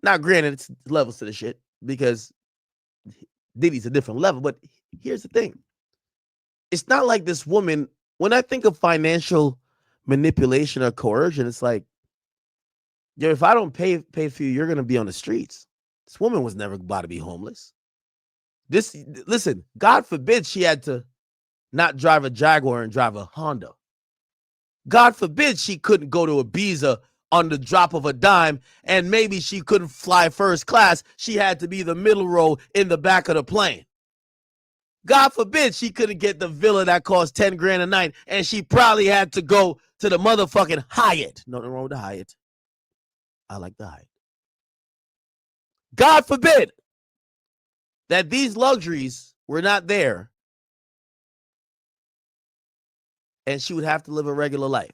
[SPEAKER 20] Now, granted, it's levels to the shit because Diddy's a different level. But here's the thing. It's not like this woman, when I think of financial manipulation or coercion, it's like, yo, if I don't pay for you, you're going to be on the streets. This woman was never about to be homeless. Listen, God forbid she had to not drive a Jaguar and drive a Honda. God forbid she couldn't go to Ibiza on the drop of a dime, and maybe she couldn't fly first class. She had to be the middle row in the back of the plane. God forbid she couldn't get the villa that cost 10 grand a night, and she probably had to go to the motherfucking Hyatt. Nothing wrong with the Hyatt. I like the Hyatt. God forbid that these luxuries were not there, and she would have to live a regular life.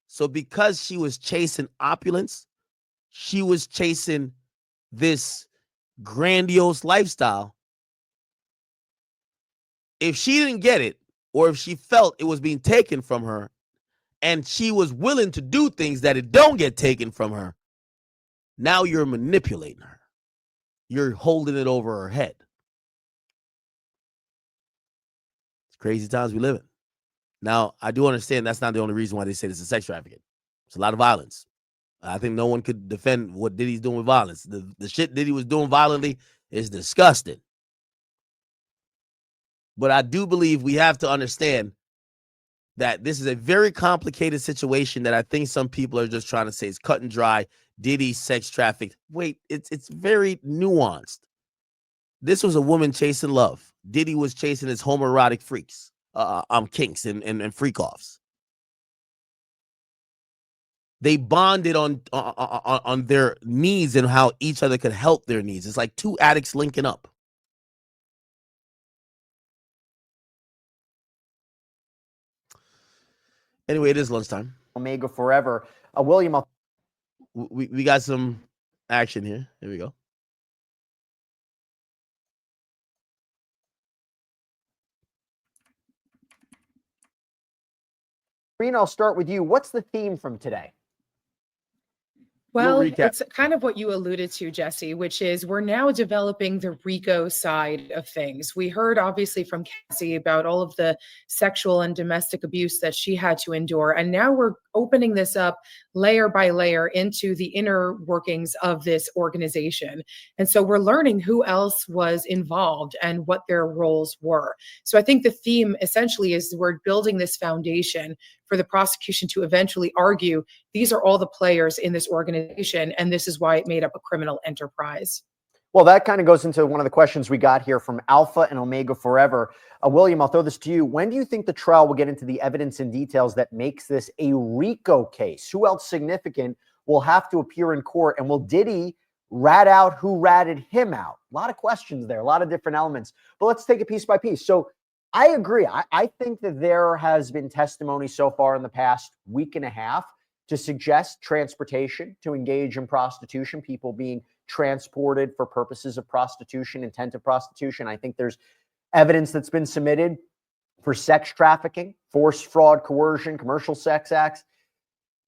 [SPEAKER 20] So because she was chasing opulence, she was chasing this grandiose lifestyle. If she didn't get it, or if she felt it was being taken from her, and she was willing to do things that it don't get taken from her, now you're manipulating her. You're holding it over her head. It's crazy times we live in. Now, I do understand that's not the only reason why they say this is sex trafficking. It's a lot of violence. I think no one could defend what Diddy's doing with violence. The shit Diddy was doing violently is disgusting. But I do believe we have to understand that this is a very complicated situation that I think some people are just trying to say is cut and dry. Diddy sex trafficked. Wait, it's very nuanced. This was a woman chasing love. Diddy was chasing his homoerotic freaks, kinks and freak-offs. They bonded on their needs and how each other could help their needs. It's like 2 addicts linking up. Anyway, it is lunchtime.
[SPEAKER 21] Omega forever. William,
[SPEAKER 20] we got some action here. Here we go.
[SPEAKER 21] Rena, I'll start with you. What's the theme from today?
[SPEAKER 2] Well, it's kind of what you alluded to, Jesse, which is we're now developing the RICO side of things. We heard obviously from Cassie about all of the sexual and domestic abuse that she had to endure. And now we're opening this up layer by layer into the inner workings of this organization. And so we're learning who else was involved and what their roles were. So I think the theme essentially is we're building this foundation for the prosecution to eventually argue these are all the players in this organization, and this is why it made up a criminal enterprise.
[SPEAKER 21] Well, that kind of goes into one of the questions we got here from Alpha and Omega Forever. William, I'll throw this to you. When do you think the trial will get into the evidence and details that makes this a RICO case? Who else significant will have to appear in court? And will Diddy rat out who ratted him out? A lot of questions there, a lot of different elements. But let's take it piece by piece. So I agree. I think that there has been testimony so far in the past week and a half to suggest transportation to engage in prostitution, people being transported for purposes of prostitution, intent of prostitution. I think there's evidence that's been submitted for sex trafficking, forced fraud, coercion, commercial sex acts,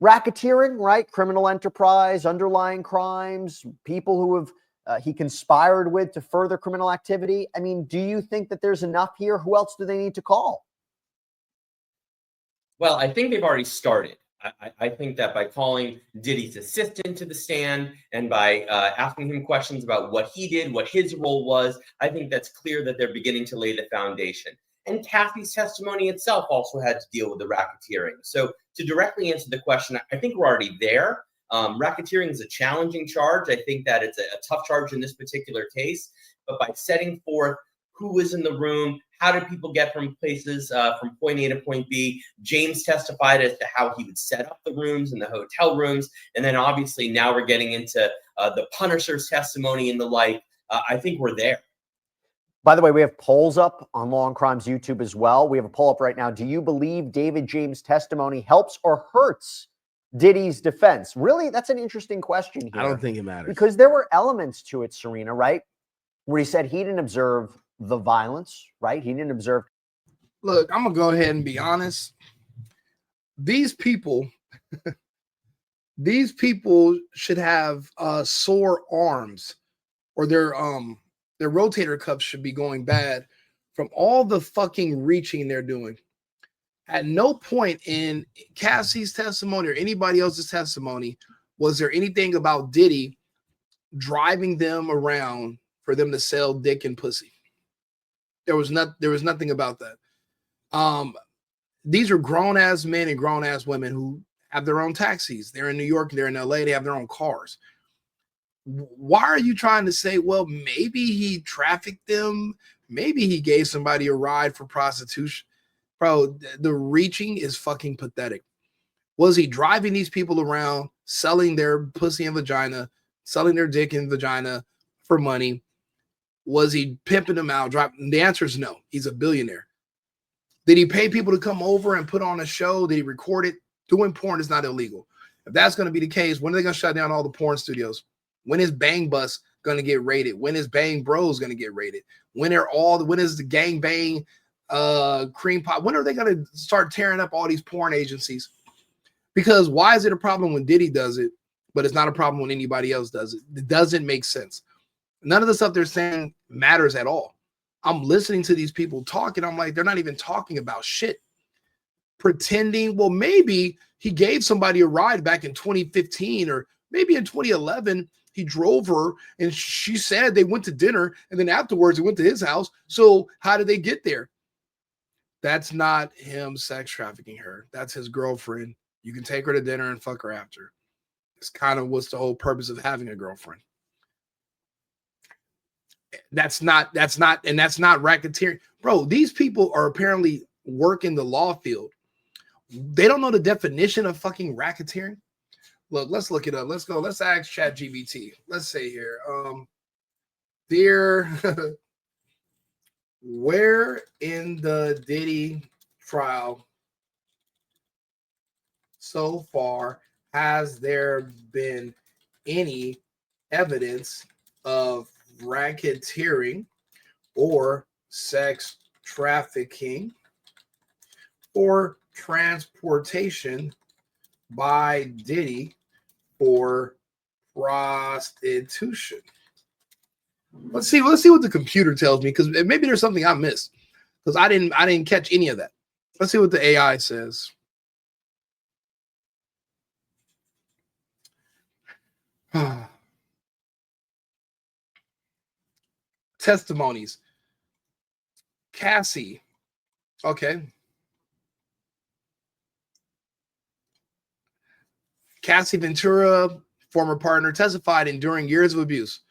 [SPEAKER 21] racketeering, right? Criminal enterprise, underlying crimes, people who have he conspired with to further criminal activity. I mean, do you think that there's enough here? Who else do they need to call?
[SPEAKER 3] Well, I think they've already started. I think that by calling Diddy's assistant to the stand and by asking him questions about what he did, what his role was, I think that's clear that they're beginning to lay the foundation. And Kathy's testimony itself also had to deal with the racketeering. So to directly answer the question, I think we're already there. Racketeering is a challenging charge. I think that it's a tough charge in this particular case. But by setting forth who was in the room, how did people get from places from point A to point B? James testified as to how he would set up the rooms and the hotel rooms. And then obviously now we're getting into the Punisher's testimony and the like. I think we're there.
[SPEAKER 21] By the way, we have polls up on Law and Crimes YouTube as well. We have a poll up right now. Do you believe David James' testimony helps or hurts Diddy's defense? Really, that's an interesting question here.
[SPEAKER 20] I don't think it matters.
[SPEAKER 21] Because there were elements to it, Serena, right? Where he said he didn't observe the violence, right? He didn't observe.
[SPEAKER 4] Look, I'm going to go ahead and be honest. These people, should have sore arms, or their rotator cuffs should be going bad from all the fucking reaching they're doing. At no point in Cassie's testimony or anybody else's testimony was there anything about Diddy driving them around for them to sell dick and pussy. There was nothing about that. These are grown-ass men and grown-ass women who have their own taxis. They're in New York, they're in LA, they have their own cars. Why are you trying to say, well, maybe he trafficked them, maybe he gave somebody a ride for prostitution? Bro, the reaching is fucking pathetic. Was he driving these people around, selling their pussy and vagina, selling their dick and vagina for money? Was he pimping them out? The answer is no. He's a billionaire. Did he pay people to come over and put on a show? Did he record it? Doing porn is not illegal. If that's going to be the case, when are they going to shut down all the porn studios? When is Bang Bus going to get raided? When is Bang Bros going to get raided? When is the Gang Bang Cream Pop? When are they going to start tearing up all these porn agencies? Because why is it a problem when Diddy does it, but it's not a problem when anybody else does it? It doesn't make sense. None of the stuff they're saying matters at all. I'm listening to these people talk, and I'm like, they're not even talking about shit. Pretending, well, maybe he gave somebody a ride back in 2015, or maybe in 2011, he drove her, and she said they went to dinner, and then afterwards they went to his house. So how did they get there? That's not him sex trafficking her. That's his girlfriend. You can take her to dinner and fuck her after. It's kind of what's the whole purpose of having a girlfriend. That's not racketeering. Bro, these people are apparently working the law field. They don't know the definition of fucking racketeering. Look, let's look it up. Let's go. Let's ask ChatGPT. Let's say here, dear, where in the Diddy trial so far has there been any evidence of racketeering or sex trafficking or transportation by Diddy for prostitution? Let's see what the computer tells me, because maybe there's something I missed, because I didn't catch any of that. Let's see what the AI says. Testimonies. Cassie. Okay. Cassie Ventura, former partner, testified enduring years of abuse.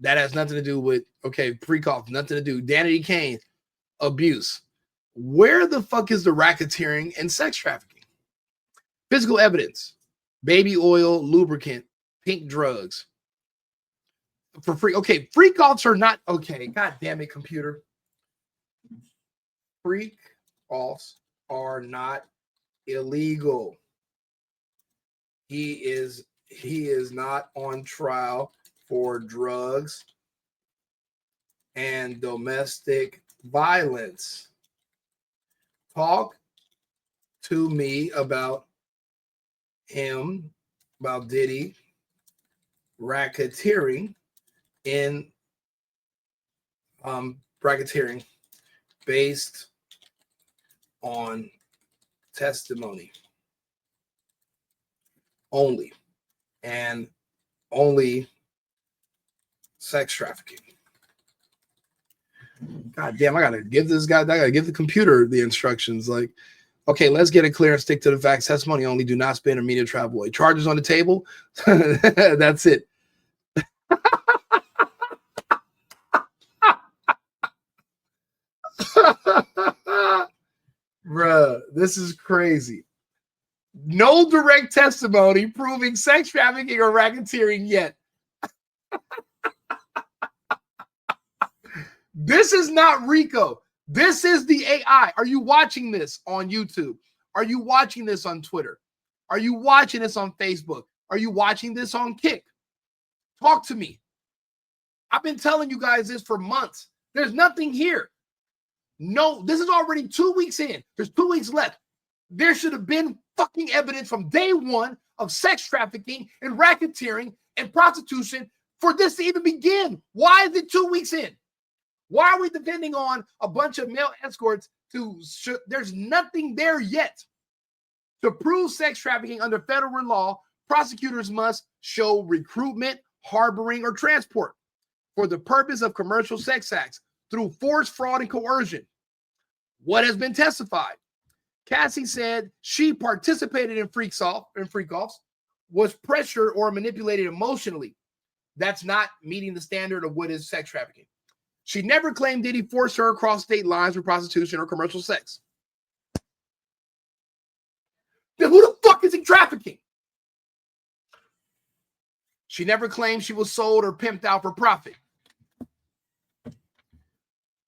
[SPEAKER 4] That has nothing to do with, okay, Freakoff, nothing to do. Danity Kane, abuse. Where the fuck is the racketeering and sex trafficking? Physical evidence. Baby oil, lubricant, pink drugs. For free. Okay, freak offs are not okay. God damn it, computer. Freak offs are not illegal. He is not on trial for drugs and domestic violence. Talk to me about him, about Diddy racketeering in racketeering based on testimony only, and only sex trafficking. God damn, I gotta give the computer the instructions. Like, okay, let's get it clear and stick to the facts. Testimony only, do not spin or media travel away. Charges on the table. That's it. Bruh, this is crazy. No direct testimony proving sex trafficking or racketeering yet. This is not RICO. This is the AI. Are you watching this on YouTube? Are you watching this on Twitter? Are you watching this on Facebook? Are you watching this on Kick? Talk to me. I've been telling you guys this for months. There's nothing here. No, this is already 2 weeks in. There's 2 weeks left. There should have been fucking evidence from day one of sex trafficking and racketeering and prostitution for this to even begin. Why is it 2 weeks in? Why are we depending on a bunch of male escorts there's nothing there yet. To prove sex trafficking under federal law, prosecutors must show recruitment, harboring, or transport for the purpose of commercial sex acts through force, fraud, and coercion. What has been testified? Cassie said she participated in freak-offs, was pressured or manipulated emotionally. That's not meeting the standard of what is sex trafficking. She never claimed Diddy forced her across state lines for prostitution or commercial sex. Then who the fuck is he trafficking? She never claimed she was sold or pimped out for profit.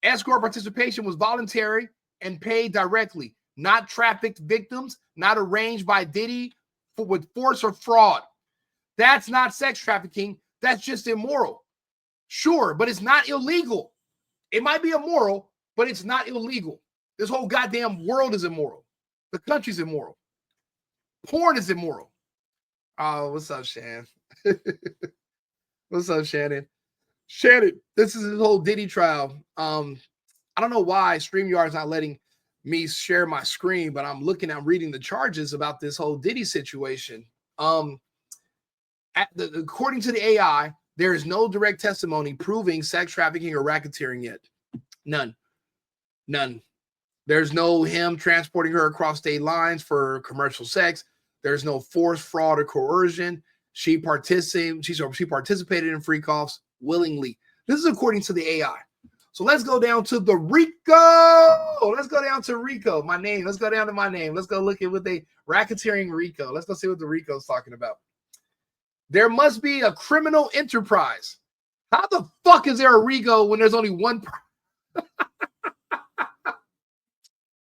[SPEAKER 4] Escort participation was voluntary and paid directly, not trafficked victims, not arranged by Diddy with force or fraud. That's not sex trafficking. That's just immoral. Sure, but it's not illegal. It might be immoral, but it's not illegal. This whole goddamn world is immoral. The country's immoral. Porn is immoral. Oh, what's up, Shan? What's up, Shannon? Shannon, this is his whole Diddy trial. I don't know why StreamYard's not letting me share my screen, but I'm reading the charges about this whole Diddy situation. According to the AI, there is no direct testimony proving sex trafficking or racketeering yet. None. There's no him transporting her across state lines for commercial sex. There's no force, fraud, or coercion. She participated in freak-offs willingly. This is according to the AI. So let's go down to the RICO. Let's go down to RICO. My name. Let's go down to my name. Let's go look at what they racketeering RICO. Let's go see what the RICO is talking about. There must be a criminal enterprise. How the fuck is there a RICO when there's only one?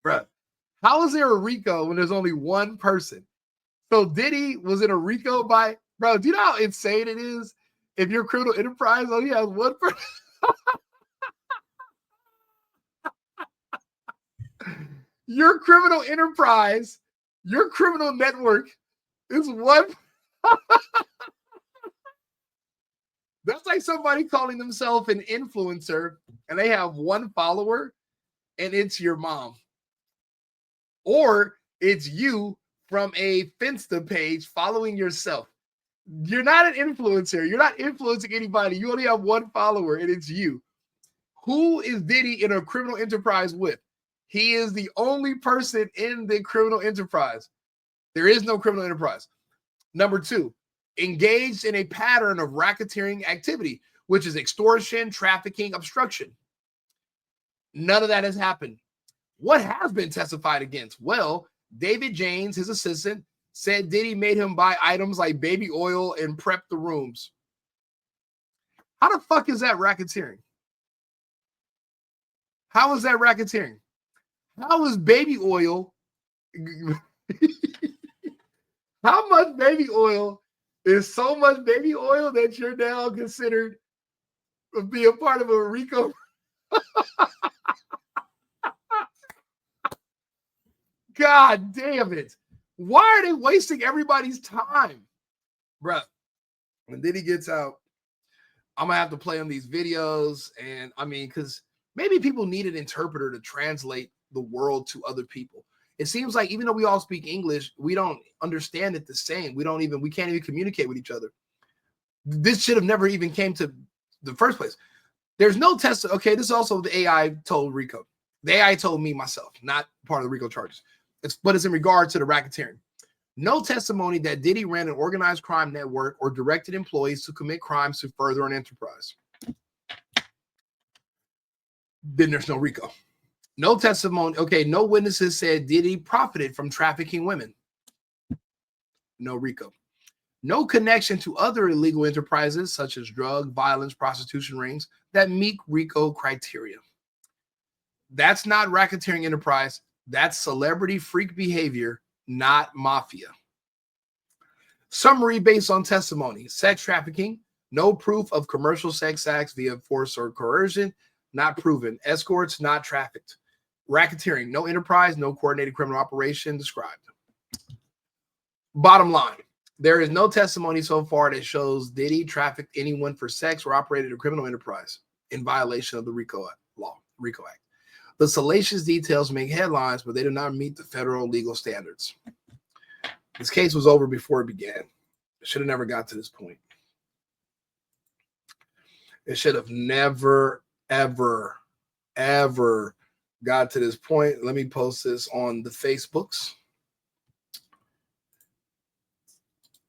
[SPEAKER 4] Bruh, how is there a RICO when there's only one person? So Diddy was in a RICO by, bro, do you know how insane it is if your criminal enterprise only has one person? Your criminal enterprise, your criminal network is one. That's like somebody calling themselves an influencer and they have one follower and it's your mom. Or it's you from a Finsta page following yourself. You're not an influencer. You're not influencing anybody. You only have one follower and it's you. Who is Diddy in a criminal enterprise with? He is the only person in the criminal enterprise. There is no criminal enterprise. Number two, engaged in a pattern of racketeering activity, which is extortion, trafficking, obstruction. None of that has happened. What has been testified against? Well, David James, his assistant, said Diddy made him buy items like baby oil and prep the rooms. How the fuck is that racketeering? How is that racketeering? How is baby oil? How much baby oil is so much baby oil that you're now considered to be a part of a RICO? God damn it. Why are they wasting everybody's time? Bruh, when Diddy gets out, I'm going to have to play him these videos. And I mean, because maybe people need an interpreter to translate the world to other people. It seems like even though we all speak English, we don't understand it the same. We can't even communicate with each other. This should have never even came to the first place. There's no test. Okay, this is also the AI told Rico. The AI told me myself, not part of the Rico charges. But it's in regard to the racketeering. No testimony that Diddy ran an organized crime network or directed employees to commit crimes to further an enterprise. Then there's no RICO. No testimony. Okay, no witnesses said Diddy profited from trafficking women. No RICO. No connection to other illegal enterprises such as drug, violence, prostitution rings that meet RICO criteria. That's not racketeering enterprise. That's celebrity freak behavior, not mafia. Summary based on testimony. Sex trafficking, no proof of commercial sex acts via force or coercion, not proven. Escorts, not trafficked. Racketeering, no enterprise, no coordinated criminal operation described. Bottom line, there is no testimony so far that shows Diddy trafficked anyone for sex or operated a criminal enterprise in violation of the RICO Act. The salacious details make headlines, but they do not meet the federal legal standards. This case was over before it began. It should have never got to this point. It should have never, ever, ever got to this point. Let me post this on the Facebooks.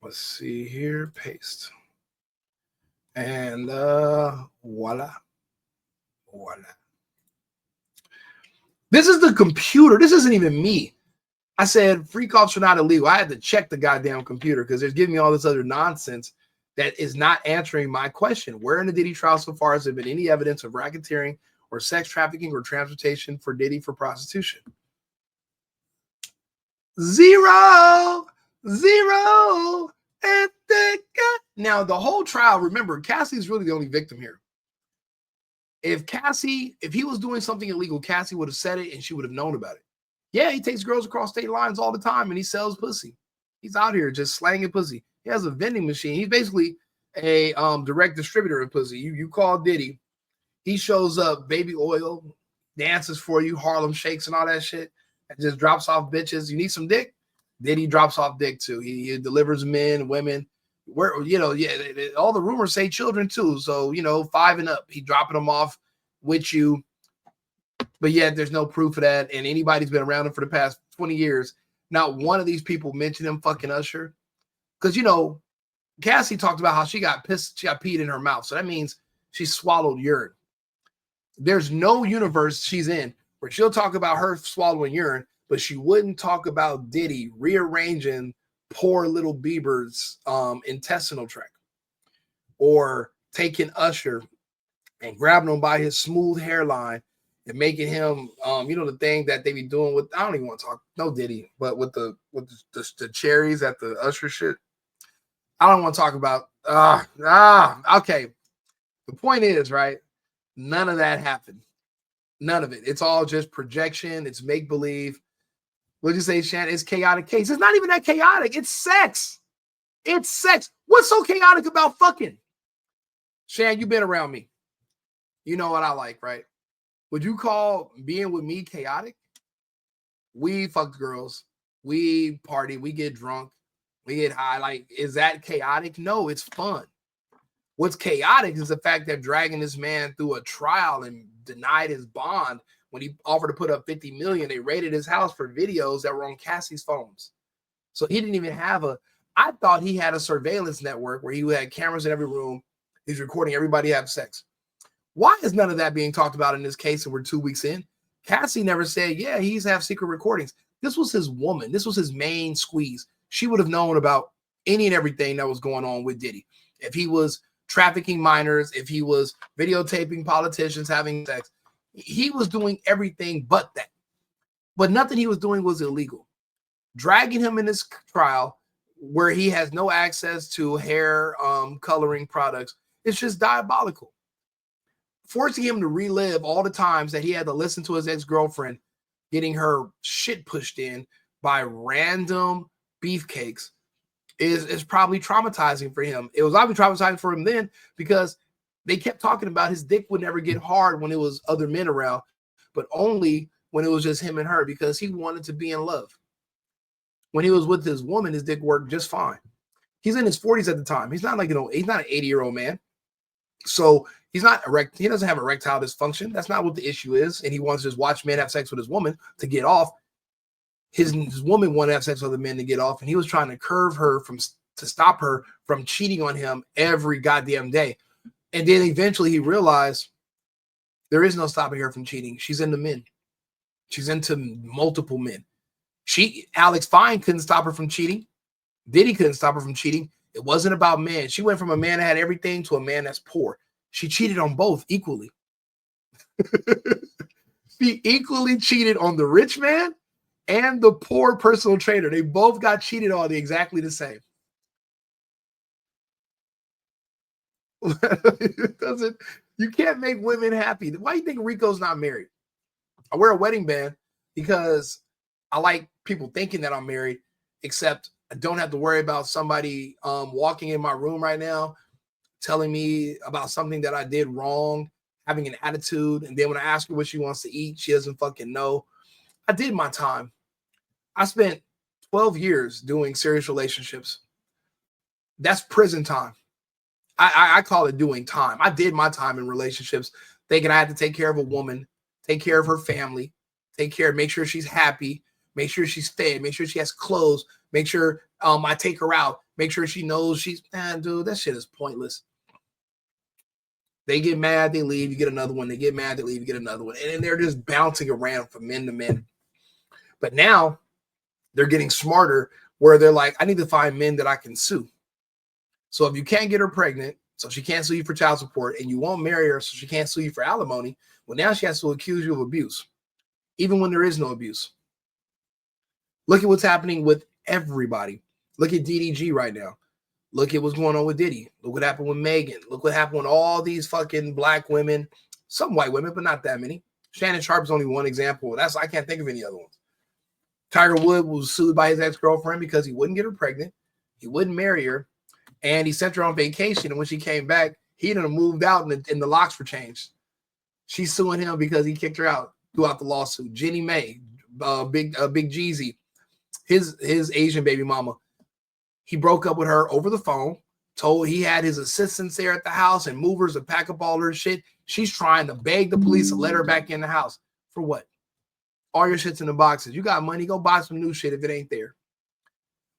[SPEAKER 4] Let's see here. Paste. And voila. Voila. This is the computer. This isn't even me. I said freak offs are not illegal. I had to check the goddamn computer because they're giving me all this other nonsense that is not answering my question. Where in the Diddy trial so far has there been any evidence of racketeering or sex trafficking or transportation for Diddy for prostitution? Zero. Now, the whole trial, remember, Cassie's really the only victim here. If he was doing something illegal, Cassie would have said it and she would have known about it. Yeah, he takes girls across state lines all the time and he sells pussy. He's out here just slanging pussy. He has a vending machine. He's basically a direct distributor of pussy. You call Diddy, he shows up, baby oil, dances for you, Harlem shakes and all that shit, and just drops off bitches. You need some dick? Diddy drops off dick too. He delivers men, women. Where all the rumors say children too. So 5 and up, he dropping them off with you. But yet there's no proof of that. And anybody's been around him for the past 20 years. Not one of these people mentioned him fucking Usher. Because Cassie talked about how she got peed in her mouth. So that means she swallowed urine. There's no universe she's in where she'll talk about her swallowing urine, but she wouldn't talk about Diddy rearranging poor little Bieber's intestinal tract, or taking Usher and grabbing him by his smooth hairline and making him, the thing that they be doing with, I don't even want to talk, no Diddy, but with the cherries at the Usher shit. I don't want to talk about, okay. The point is, right, none of that happened. None of it. It's all just projection. It's make-believe. What'd you say, Shannon? It's chaotic case. It's not even that chaotic. It's sex. It's sex. What's so chaotic about fucking? Shan, you've been around me. You know what I like, right? Would you call being with me chaotic? We fuck girls. We party. We get drunk. We get high. Like, is that chaotic? No, it's fun. What's chaotic is the fact that dragging this man through a trial and denied his bond when he offered to put up $50 million. They raided his house for videos that were on Cassie's phones. So he didn't even have I thought he had a surveillance network where he had cameras in every room. He's recording everybody have sex. Why is none of that being talked about in this case and we're 2 weeks in? Cassie never said, yeah, he's have secret recordings. This was his woman. This was his main squeeze. She would have known about any and everything that was going on with Diddy. If he was trafficking minors, if he was videotaping politicians having sex, he was doing everything but that. But nothing he was doing was illegal. Dragging him in this trial where he has no access to hair coloring products, it's just diabolical. Forcing him to relive all the times that he had to listen to his ex-girlfriend getting her shit pushed in by random beefcakes is probably traumatizing for him. It was obviously traumatizing for him then because they kept talking about his dick would never get hard when it was other men around, but only when it was just him and her because he wanted to be in love. When he was with his woman, his dick worked just fine. He's in his 40s at the time. He's not like, he's not an 80-year-old man. So he's not erect. He doesn't have erectile dysfunction. That's not what the issue is. And he wants to just watch men have sex with his woman to get off. His woman wanted to have sex with other men to get off. And he was trying to curve her to stop her from cheating on him every goddamn day. And then eventually he realized there is no stopping her from cheating. She's into men. She's into multiple men. Alex Fine couldn't stop her from cheating. Diddy couldn't stop her from cheating. It wasn't about men. She went from a man that had everything to a man that's poor. She cheated on both equally. She equally cheated on the rich man and the poor personal trainer. They both got cheated on exactly the same. You can't make women happy. Why do you think Rico's not married? I wear a wedding band because I like people thinking that I'm married, except I don't have to worry about somebody walking in my room right now telling me about something that I did wrong, having an attitude, and then when I ask her what she wants to eat, she doesn't fucking know. I did my time. I spent 12 years doing serious relationships. That's prison time. I call it doing time. I did my time in relationships, thinking I had to take care of a woman, take care of her family, make sure she's happy, make sure she's fed, make sure she has clothes, make sure I take her out, make sure she knows dude, that shit is pointless. They get mad, they leave, you get another one. They get mad, they leave, you get another one. And then they're just bouncing around from men to men. But now they're getting smarter where they're like, I need to find men that I can sue. So if you can't get her pregnant, so she can't sue you for child support, and you won't marry her, so she can't sue you for alimony, well, now she has to accuse you of abuse, even when there is no abuse. Look at what's happening with everybody. Look at DDG right now. Look at what's going on with Diddy. Look what happened with Megan. Look what happened with all these fucking black women, some white women, but not that many. Shannon Sharp's only one example. I can't think of any other ones. Tiger Woods was sued by his ex-girlfriend because he wouldn't get her pregnant. He wouldn't marry her. And he sent her on vacation. And when she came back, he done moved out and the locks were changed. She's suing him because he kicked her out throughout the lawsuit. Jenny Mae, Big Jeezy, his Asian baby mama. He broke up with her over the phone, told he had his assistants there at the house and movers to pack up all her shit. She's trying to beg the police to let her back in the house. For what? All your shit's in the boxes. You got money, go buy some new shit if it ain't there.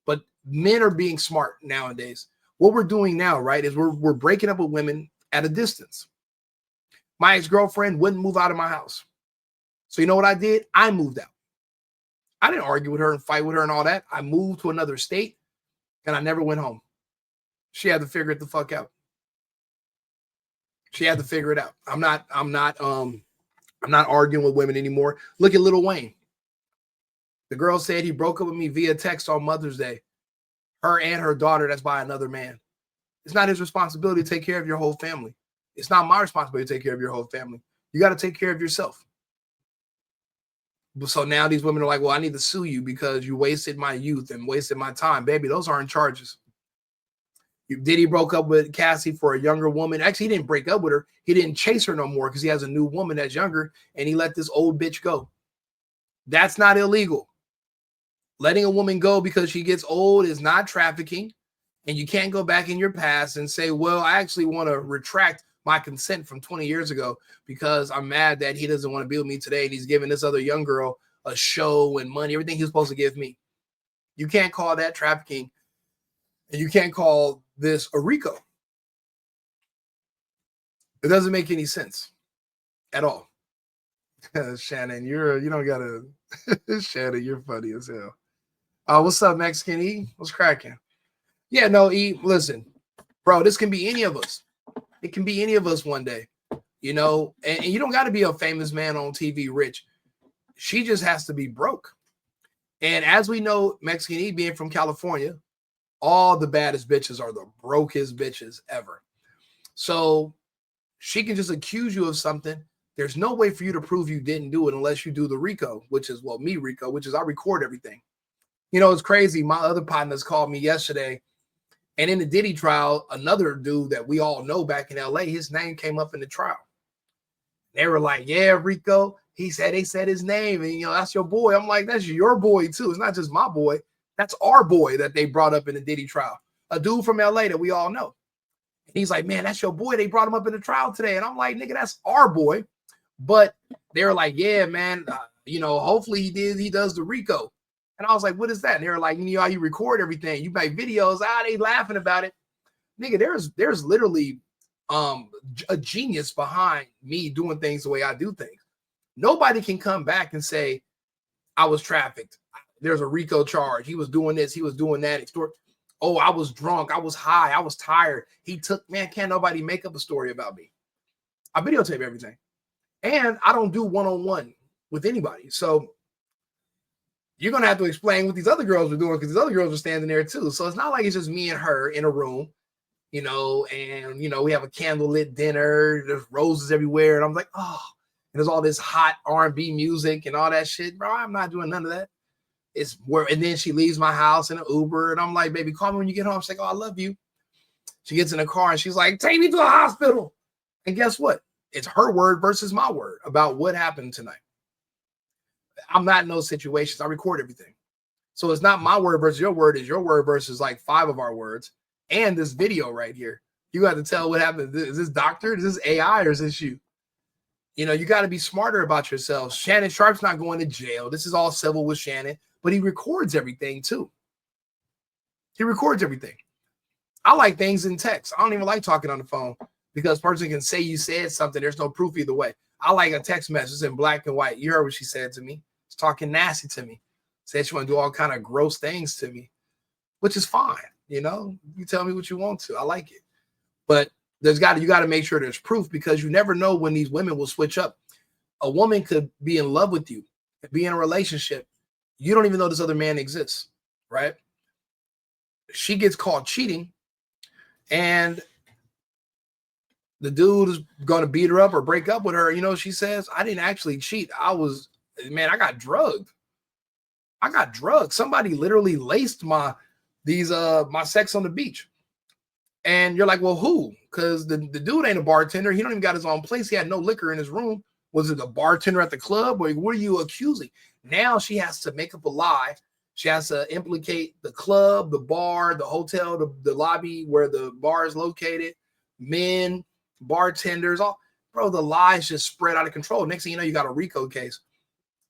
[SPEAKER 4] But men are being smart nowadays. What we're doing now, right, is we're breaking up with women at a distance. My ex-girlfriend wouldn't move out of my house. So you know what I did? I moved out. I didn't argue with her and fight with her and all that. I moved to another state and I never went home. She had to figure it the fuck out. She had to figure it out. I'm not I'm not arguing with women anymore. Look at Lil Wayne. The girl said he broke up with me via text on Mother's Day. Her and her daughter, that's by another man. It's not his responsibility to take care of your whole family. It's not my responsibility to take care of your whole family. You got to take care of yourself. So now these women are like, well, I need to sue you because you wasted my youth and wasted my time. Baby, those aren't charges. Diddy broke up with Cassie for a younger woman. Actually, he didn't break up with her. He didn't chase her no more because he has a new woman that's younger, and he let this old bitch go. That's not illegal. Letting a woman go because she gets old is not trafficking, and you can't go back in your past and say, well, I actually want to retract my consent from 20 years ago because I'm mad that he doesn't want to be with me today and he's giving this other young girl a show and money, everything he's supposed to give me. You can't call that trafficking, and you can't call this a RICO. It doesn't make any sense at all. Shannon, you don't gotta. Shannon, you're funny as hell. What's up, Mexican E? What's cracking? Yeah, no, E. Listen, bro, this can be any of us. It can be any of us one day, you know. And you don't got to be a famous man on TV, rich. She just has to be broke. And as we know, Mexican E being from California, all the baddest bitches are the brokest bitches ever. So she can just accuse you of something. There's no way for you to prove you didn't do it unless you do the RICO, which is, well, me RICO, which is I record everything. You know, it's crazy. My other partners called me yesterday, and in the Diddy trial, another dude that we all know back in LA, his name came up in the trial. They were like, yeah, Rico. They said his name, and you know, that's your boy. I'm like, that's your boy too. It's not just my boy. That's our boy that they brought up in the Diddy trial. A dude from LA that we all know. And he's like, man, that's your boy. They brought him up in the trial today. And I'm like, nigga, that's our boy. But they were like, yeah, man, you know, hopefully he does the RICO. And I was like, what is that? And they were like, you know how you record everything, you make videos. They laughing about it. Nigga, there's literally a genius behind me doing things the way I do things. Nobody can come back and say I was trafficked. There's a RICO charge. He was doing this, he was doing that. Oh, I was drunk, I was high, I was tired. Can't nobody make up a story about me. I videotape everything. And I don't do one-on-one with anybody. So you're going to have to explain what these other girls are doing because these other girls are standing there too. So it's not like it's just me and her in a room, you know, and, you know, we have a candlelit dinner. There's roses everywhere. And I'm like, oh, and there's all this hot R&B music and all that shit. Bro, I'm not doing none of that. It's where, and then she leaves my house in an Uber. And I'm like, baby, call me when you get home. She's like, oh, I love you. She gets in the car and she's like, take me to the hospital. And guess what? It's her word versus my word about what happened tonight. I'm not in those situations. I record everything. So it's not my word versus your word. It's your word versus like 5 of our words. And this video right here. You got to tell what happened. Is this doctor? Is this AI or is this you? You know, you got to be smarter about yourself. Shannon Sharp's not going to jail. This is all civil with Shannon, but he records everything too. He records everything. I like things in text. I don't even like talking on the phone because person can say you said something. There's no proof either way. I like a text message in black and white. You heard what she said to me. She's talking nasty to me. Said she want to do all kind of gross things to me, which is fine. You know, you tell me what you want to. I like it. But you got to make sure there's proof because you never know when these women will switch up. A woman could be in love with you, be in a relationship. You don't even know this other man exists, right? She gets caught cheating and the dude is going to beat her up or break up with her. You know, she says, I didn't actually cheat. I got drugged. Somebody literally laced my sex on the beach. And you're like, well, who? Because the dude ain't a bartender. He don't even got his own place. He had no liquor in his room. Was it a bartender at the club? Or what are you accusing? Now she has to make up a lie. She has to implicate the club, the bar, the hotel, the lobby where the bar is located, men, bartenders, all. Bro, the lies just spread out of control. Next thing you know, you got a RICO case.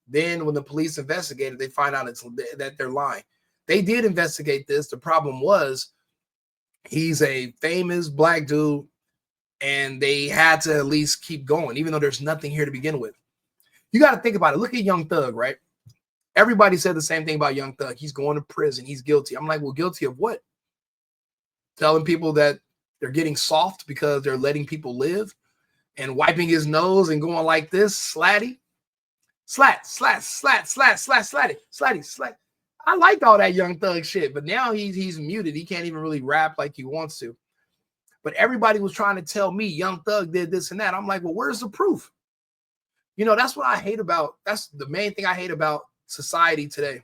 [SPEAKER 4] Then when the police investigated, they find out that they're lying. They did investigate this. The problem was he's a famous black dude, and they had to at least keep going, even though there's nothing here to begin with. You got to think about it. Look at Young Thug, right? Everybody said the same thing about Young Thug. He's going to prison. He's guilty. I'm like, well, guilty of what? Telling people that they're getting soft because they're letting people live. and wiping his nose and going like this, slatty, slat, slat, slat, slat, slat, slatty, slatty, slat. I liked all that Young Thug shit, but now he's muted. He can't even really rap like he wants to. But everybody was trying to tell me Young Thug did this and that. I'm like, well, where's the proof? You know, that's what I hate about. That's the main thing I hate about society today.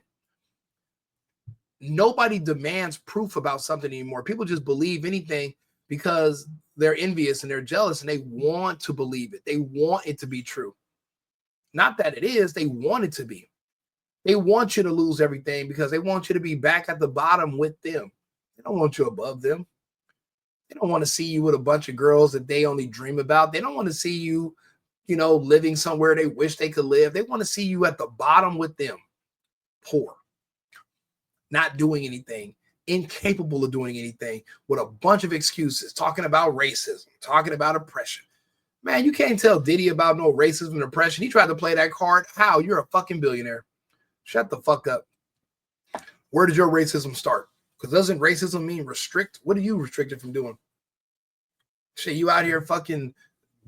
[SPEAKER 4] Nobody demands proof about something anymore. People just believe anything because they're envious and they're jealous and they want to believe it. They want it to be true. Not that it is, they want it to be. They want you to lose everything because they want you to be back at the bottom with them. They don't want you above them. They don't want to see you with a bunch of girls that they only dream about. They don't want to see you, you know, living somewhere they wish they could live. They want to see you at the bottom with them, poor, not doing anything, incapable of doing anything, with a bunch of excuses, talking about racism, talking about oppression. Man, you can't tell Diddy about no racism and oppression. He tried to play that card. How? You're a fucking billionaire. Shut the fuck up. Where did your racism start? Because doesn't racism mean restrict? What are you restricted from doing? Shit, you out here fucking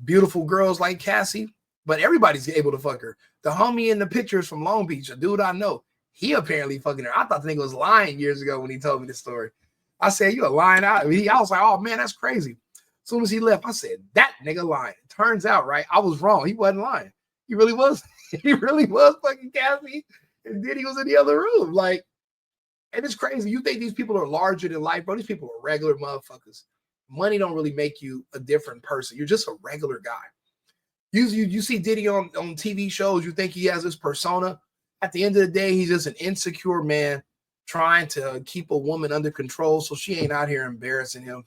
[SPEAKER 4] beautiful girls like Cassie, but everybody's able to fuck her. The homie in the pictures from Long Beach, a dude I know, he apparently fucking her. I thought the nigga was lying years ago when he told me this story. I said, you a lying out. I was like, oh man, that's crazy. As soon as he left, I said, that nigga lying. It turns out, right, I was wrong. He wasn't lying. He really was. He really was fucking Cassie. And Diddy was in the other room. Like, and it's crazy. You think these people are larger than life, bro? These people are regular motherfuckers. Money don't really make you a different person. You're just a regular guy. You see Diddy on TV shows, you think he has this persona. At the end of the day, he's just an insecure man trying to keep a woman under control so she ain't out here embarrassing him.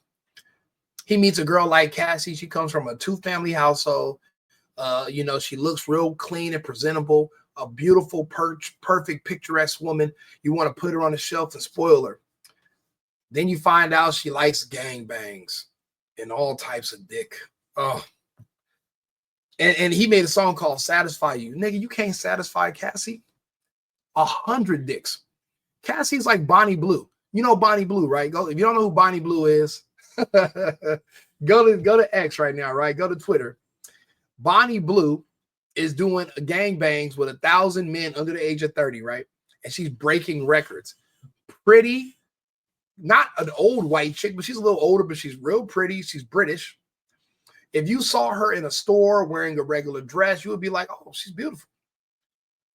[SPEAKER 4] He meets a girl like Cassie. She comes from a two-family household. You know, she looks real clean and presentable, a beautiful, perfect, picturesque woman. You want to put her on the shelf and spoil her. Then you find out she likes gangbangs and all types of dick. Oh. And he made a song called Satisfy You. Nigga, you can't satisfy Cassie. 100 dicks. Cassie's like Bonnie Blue. You know Bonnie Blue, right? Go, if you don't know who Bonnie Blue is, go to X right now, right? Go to Twitter. Bonnie Blue is doing gangbangs with 1,000 men under the age of 30, right? And she's breaking records. Pretty, not an old white chick, but she's a little older, but she's real pretty. She's British. If you saw her in a store wearing a regular dress, you would be like, oh, she's beautiful.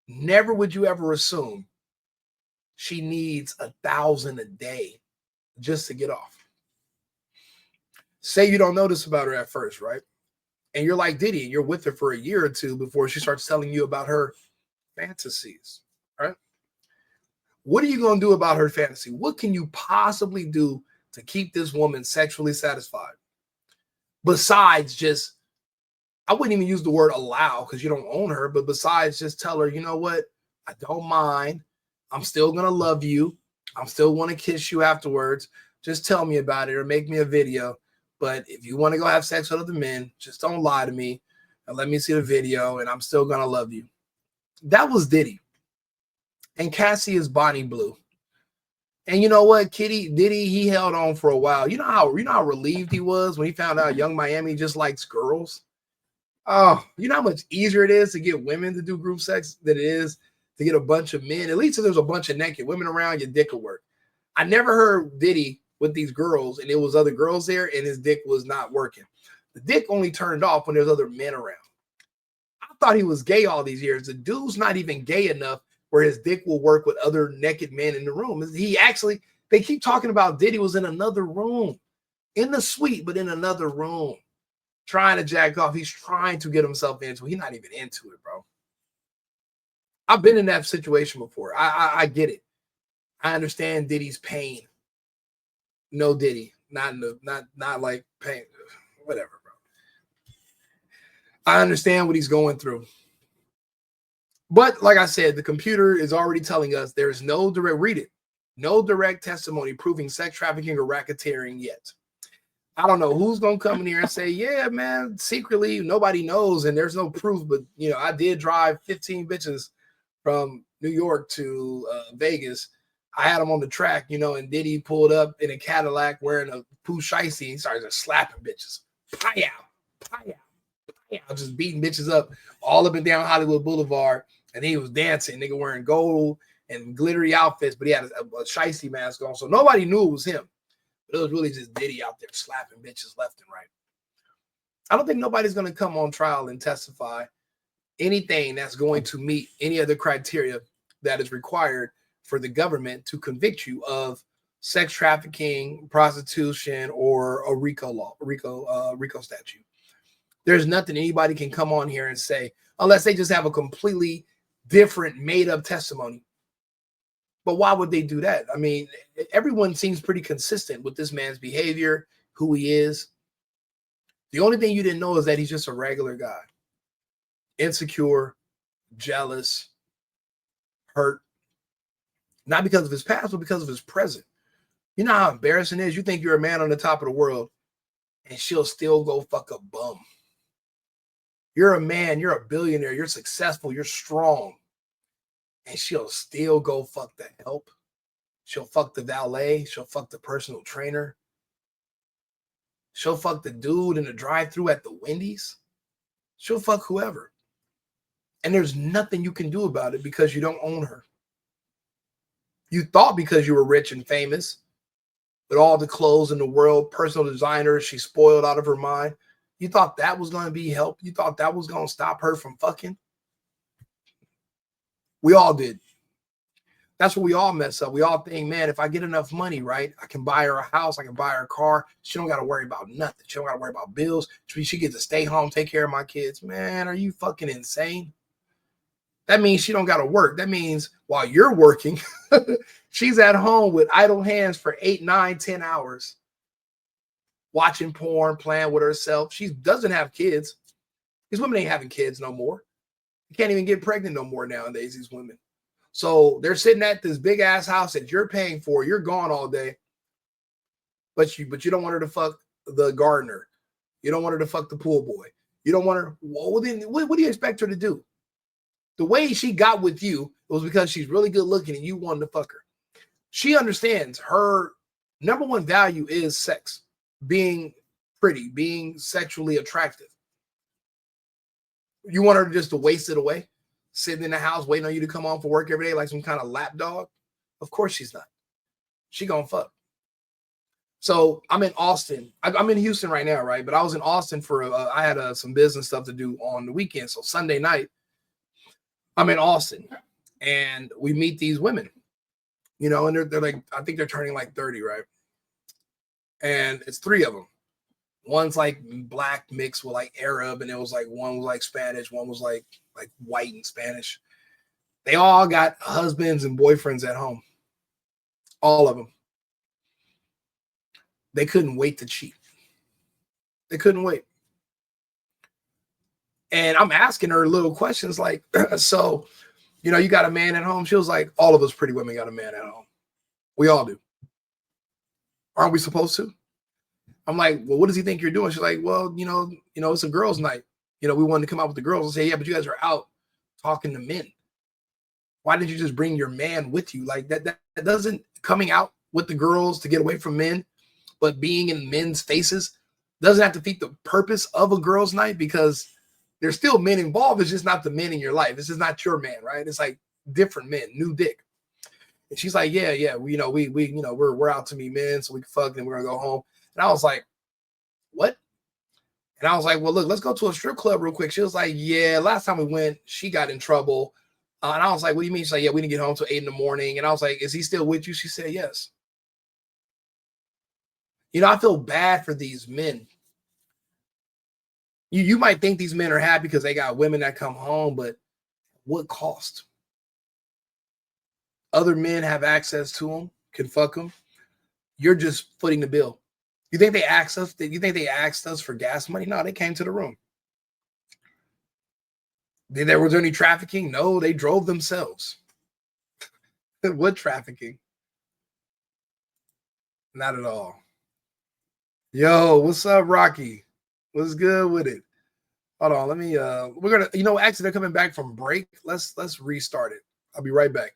[SPEAKER 4] Never would you ever assume she needs 1,000 a day just to get off. Say you don't notice about her at first, right? And you're like Diddy, and you're with her for a year or two before she starts telling you about her fantasies, right? What are you going to do about her fantasy? What can you possibly do to keep this woman sexually satisfied? Besides just, I wouldn't even use the word allow because you don't own her, but besides just tell her, you know what? I don't mind. I'm still going to love you. I'm still want to kiss you afterwards. Just tell me about it or make me a video. But if you want to go have sex with other men, just don't lie to me and let me see the video and I'm still going to love you. That was Diddy. And Cassie is Bonnie Blue. And you know what, Diddy, he held on for a while. You know how relieved he was when he found out Young Miami just likes girls? Oh, you know how much easier it is to get women to do group sex than it is to get a bunch of men. At least if there's a bunch of naked women around, your dick will work. I never heard Diddy with these girls and it was other girls there and his dick was not working. The dick only turned off when there's other men around. I thought he was gay all these years. The dude's not even gay enough where his dick will work with other naked men in the room. They keep talking about Diddy was in another room, in the suite, but in another room, trying to jack off. He's trying to get himself into it. He's not even into it, bro. I've been in that situation before. I get it. I understand Diddy's pain. No Diddy, not like pain, whatever, bro. I understand what he's going through. But like I said, the computer is already telling us there is no direct testimony proving sex trafficking or racketeering yet. I don't know who's going to come in here and say, yeah, man, secretly nobody knows and there's no proof. But, you know, I did drive 15 bitches from New York to Vegas. I had them on the track, you know, and Diddy pulled up in a Cadillac wearing a Pooh Shiesty and started just slapping bitches. Pie out, pie out, just beating bitches up all up and down Hollywood Boulevard. And he was dancing, nigga wearing gold and glittery outfits, but he had a shiesty mask on. So nobody knew it was him. But it was really just Diddy out there slapping bitches left and right. I don't think nobody's going to come on trial and testify anything that's going to meet any other criteria that is required for the government to convict you of sex trafficking, prostitution, or a RICO statute. There's nothing anybody can come on here and say, unless they just have a completely different made up testimony. But why would they do that? I mean, everyone seems pretty consistent with this man's behavior, who he is. The only thing you didn't know is that he's just a regular guy. Insecure, jealous, hurt. Not because of his past, but because of his present. You know how embarrassing it is? You think you're a man on the top of the world, and she'll still go fuck a bum. You're a man, you're a billionaire, you're successful, you're strong, and she'll still go fuck the help. She'll fuck the valet, she'll fuck the personal trainer. She'll fuck the dude in the drive-thru at the Wendy's. She'll fuck whoever. And there's nothing you can do about it because you don't own her. You thought because you were rich and famous, with all the clothes in the world, personal designer, she spoiled out of her mind. You thought that was going to be help? You thought that was going to stop her from fucking? We all did. That's where we all mess up. We all think, man, if I get enough money, right, I can buy her a house, I can buy her a car. She don't got to worry about nothing. She don't got to worry about bills. She gets to stay home, take care of my kids. Man, are you fucking insane? That means she don't got to work. That means while you're working, she's at home with idle hands for 8, 9, 10 hours, watching porn, playing with herself. She doesn't have kids. These women ain't having kids no more. You can't even get pregnant no more nowadays, these women. So they're sitting at this big ass house that you're paying for. You're gone all day, but you don't want her to fuck the gardener. You don't want her to fuck the pool boy. You don't want her. Well, then what do you expect her to do? The way she got with you was because she's really good looking and you wanted to fuck her. She understands her number one value is sex, being pretty, being sexually attractive. You want her just to waste it away? Sitting in the house waiting on you to come home for work every day like some kind of lap dog? Of course she's not. She gonna fuck. So I'm in Austin. I'm in Houston right now, right? But I was in Austin for I had some business stuff to do on the weekend. So Sunday night, I'm in Austin, and we meet these women, you know, and they're like, I think they're turning like 30, right? And it's 3 of them. One's like black mixed with like Arab, and it was like one was like Spanish, one was like white and Spanish. They all got husbands and boyfriends at home. All of them. They couldn't wait to cheat. They couldn't wait. And I'm asking her little questions like, so, you know, you got a man at home? She was like, all of us pretty women got a man at home. We all do. Aren't we supposed to? I'm like, well, what does he think you're doing? She's like, well, you know, it's a girls' night. You know, we wanted to come out with the girls and say, yeah, but you guys are out talking to men. Why didn't you just bring your man with you? Like that doesn't coming out with the girls to get away from men, but being in men's faces doesn't have to defeat the purpose of a girls' night because there's still men involved. It's just not the men in your life. It's just not your man, right? It's like different men, new dick. And she's like, yeah, we're out to meet men so we can fuck and we're gonna go home. And I was like, what? And I was like, well, look, let's go to a strip club real quick. She was like, yeah, last time we went, she got in trouble. And I was like, what do you mean? She's like, yeah, we didn't get home till 8 in the morning. And I was like, is he still with you? She said, yes. You know, I feel bad for these men. You might think these men are happy because they got women that come home, but what cost? Other men have access to them, can fuck them. You're just footing the bill. You think they asked us? You think they asked us for gas money? No, they came to the room. Was there any trafficking? No, they drove themselves. What trafficking? Not at all. Yo, what's up, Rocky? What's good with it? Hold on, let me we're gonna, actually they're coming back from break. Let's restart it. I'll be right back.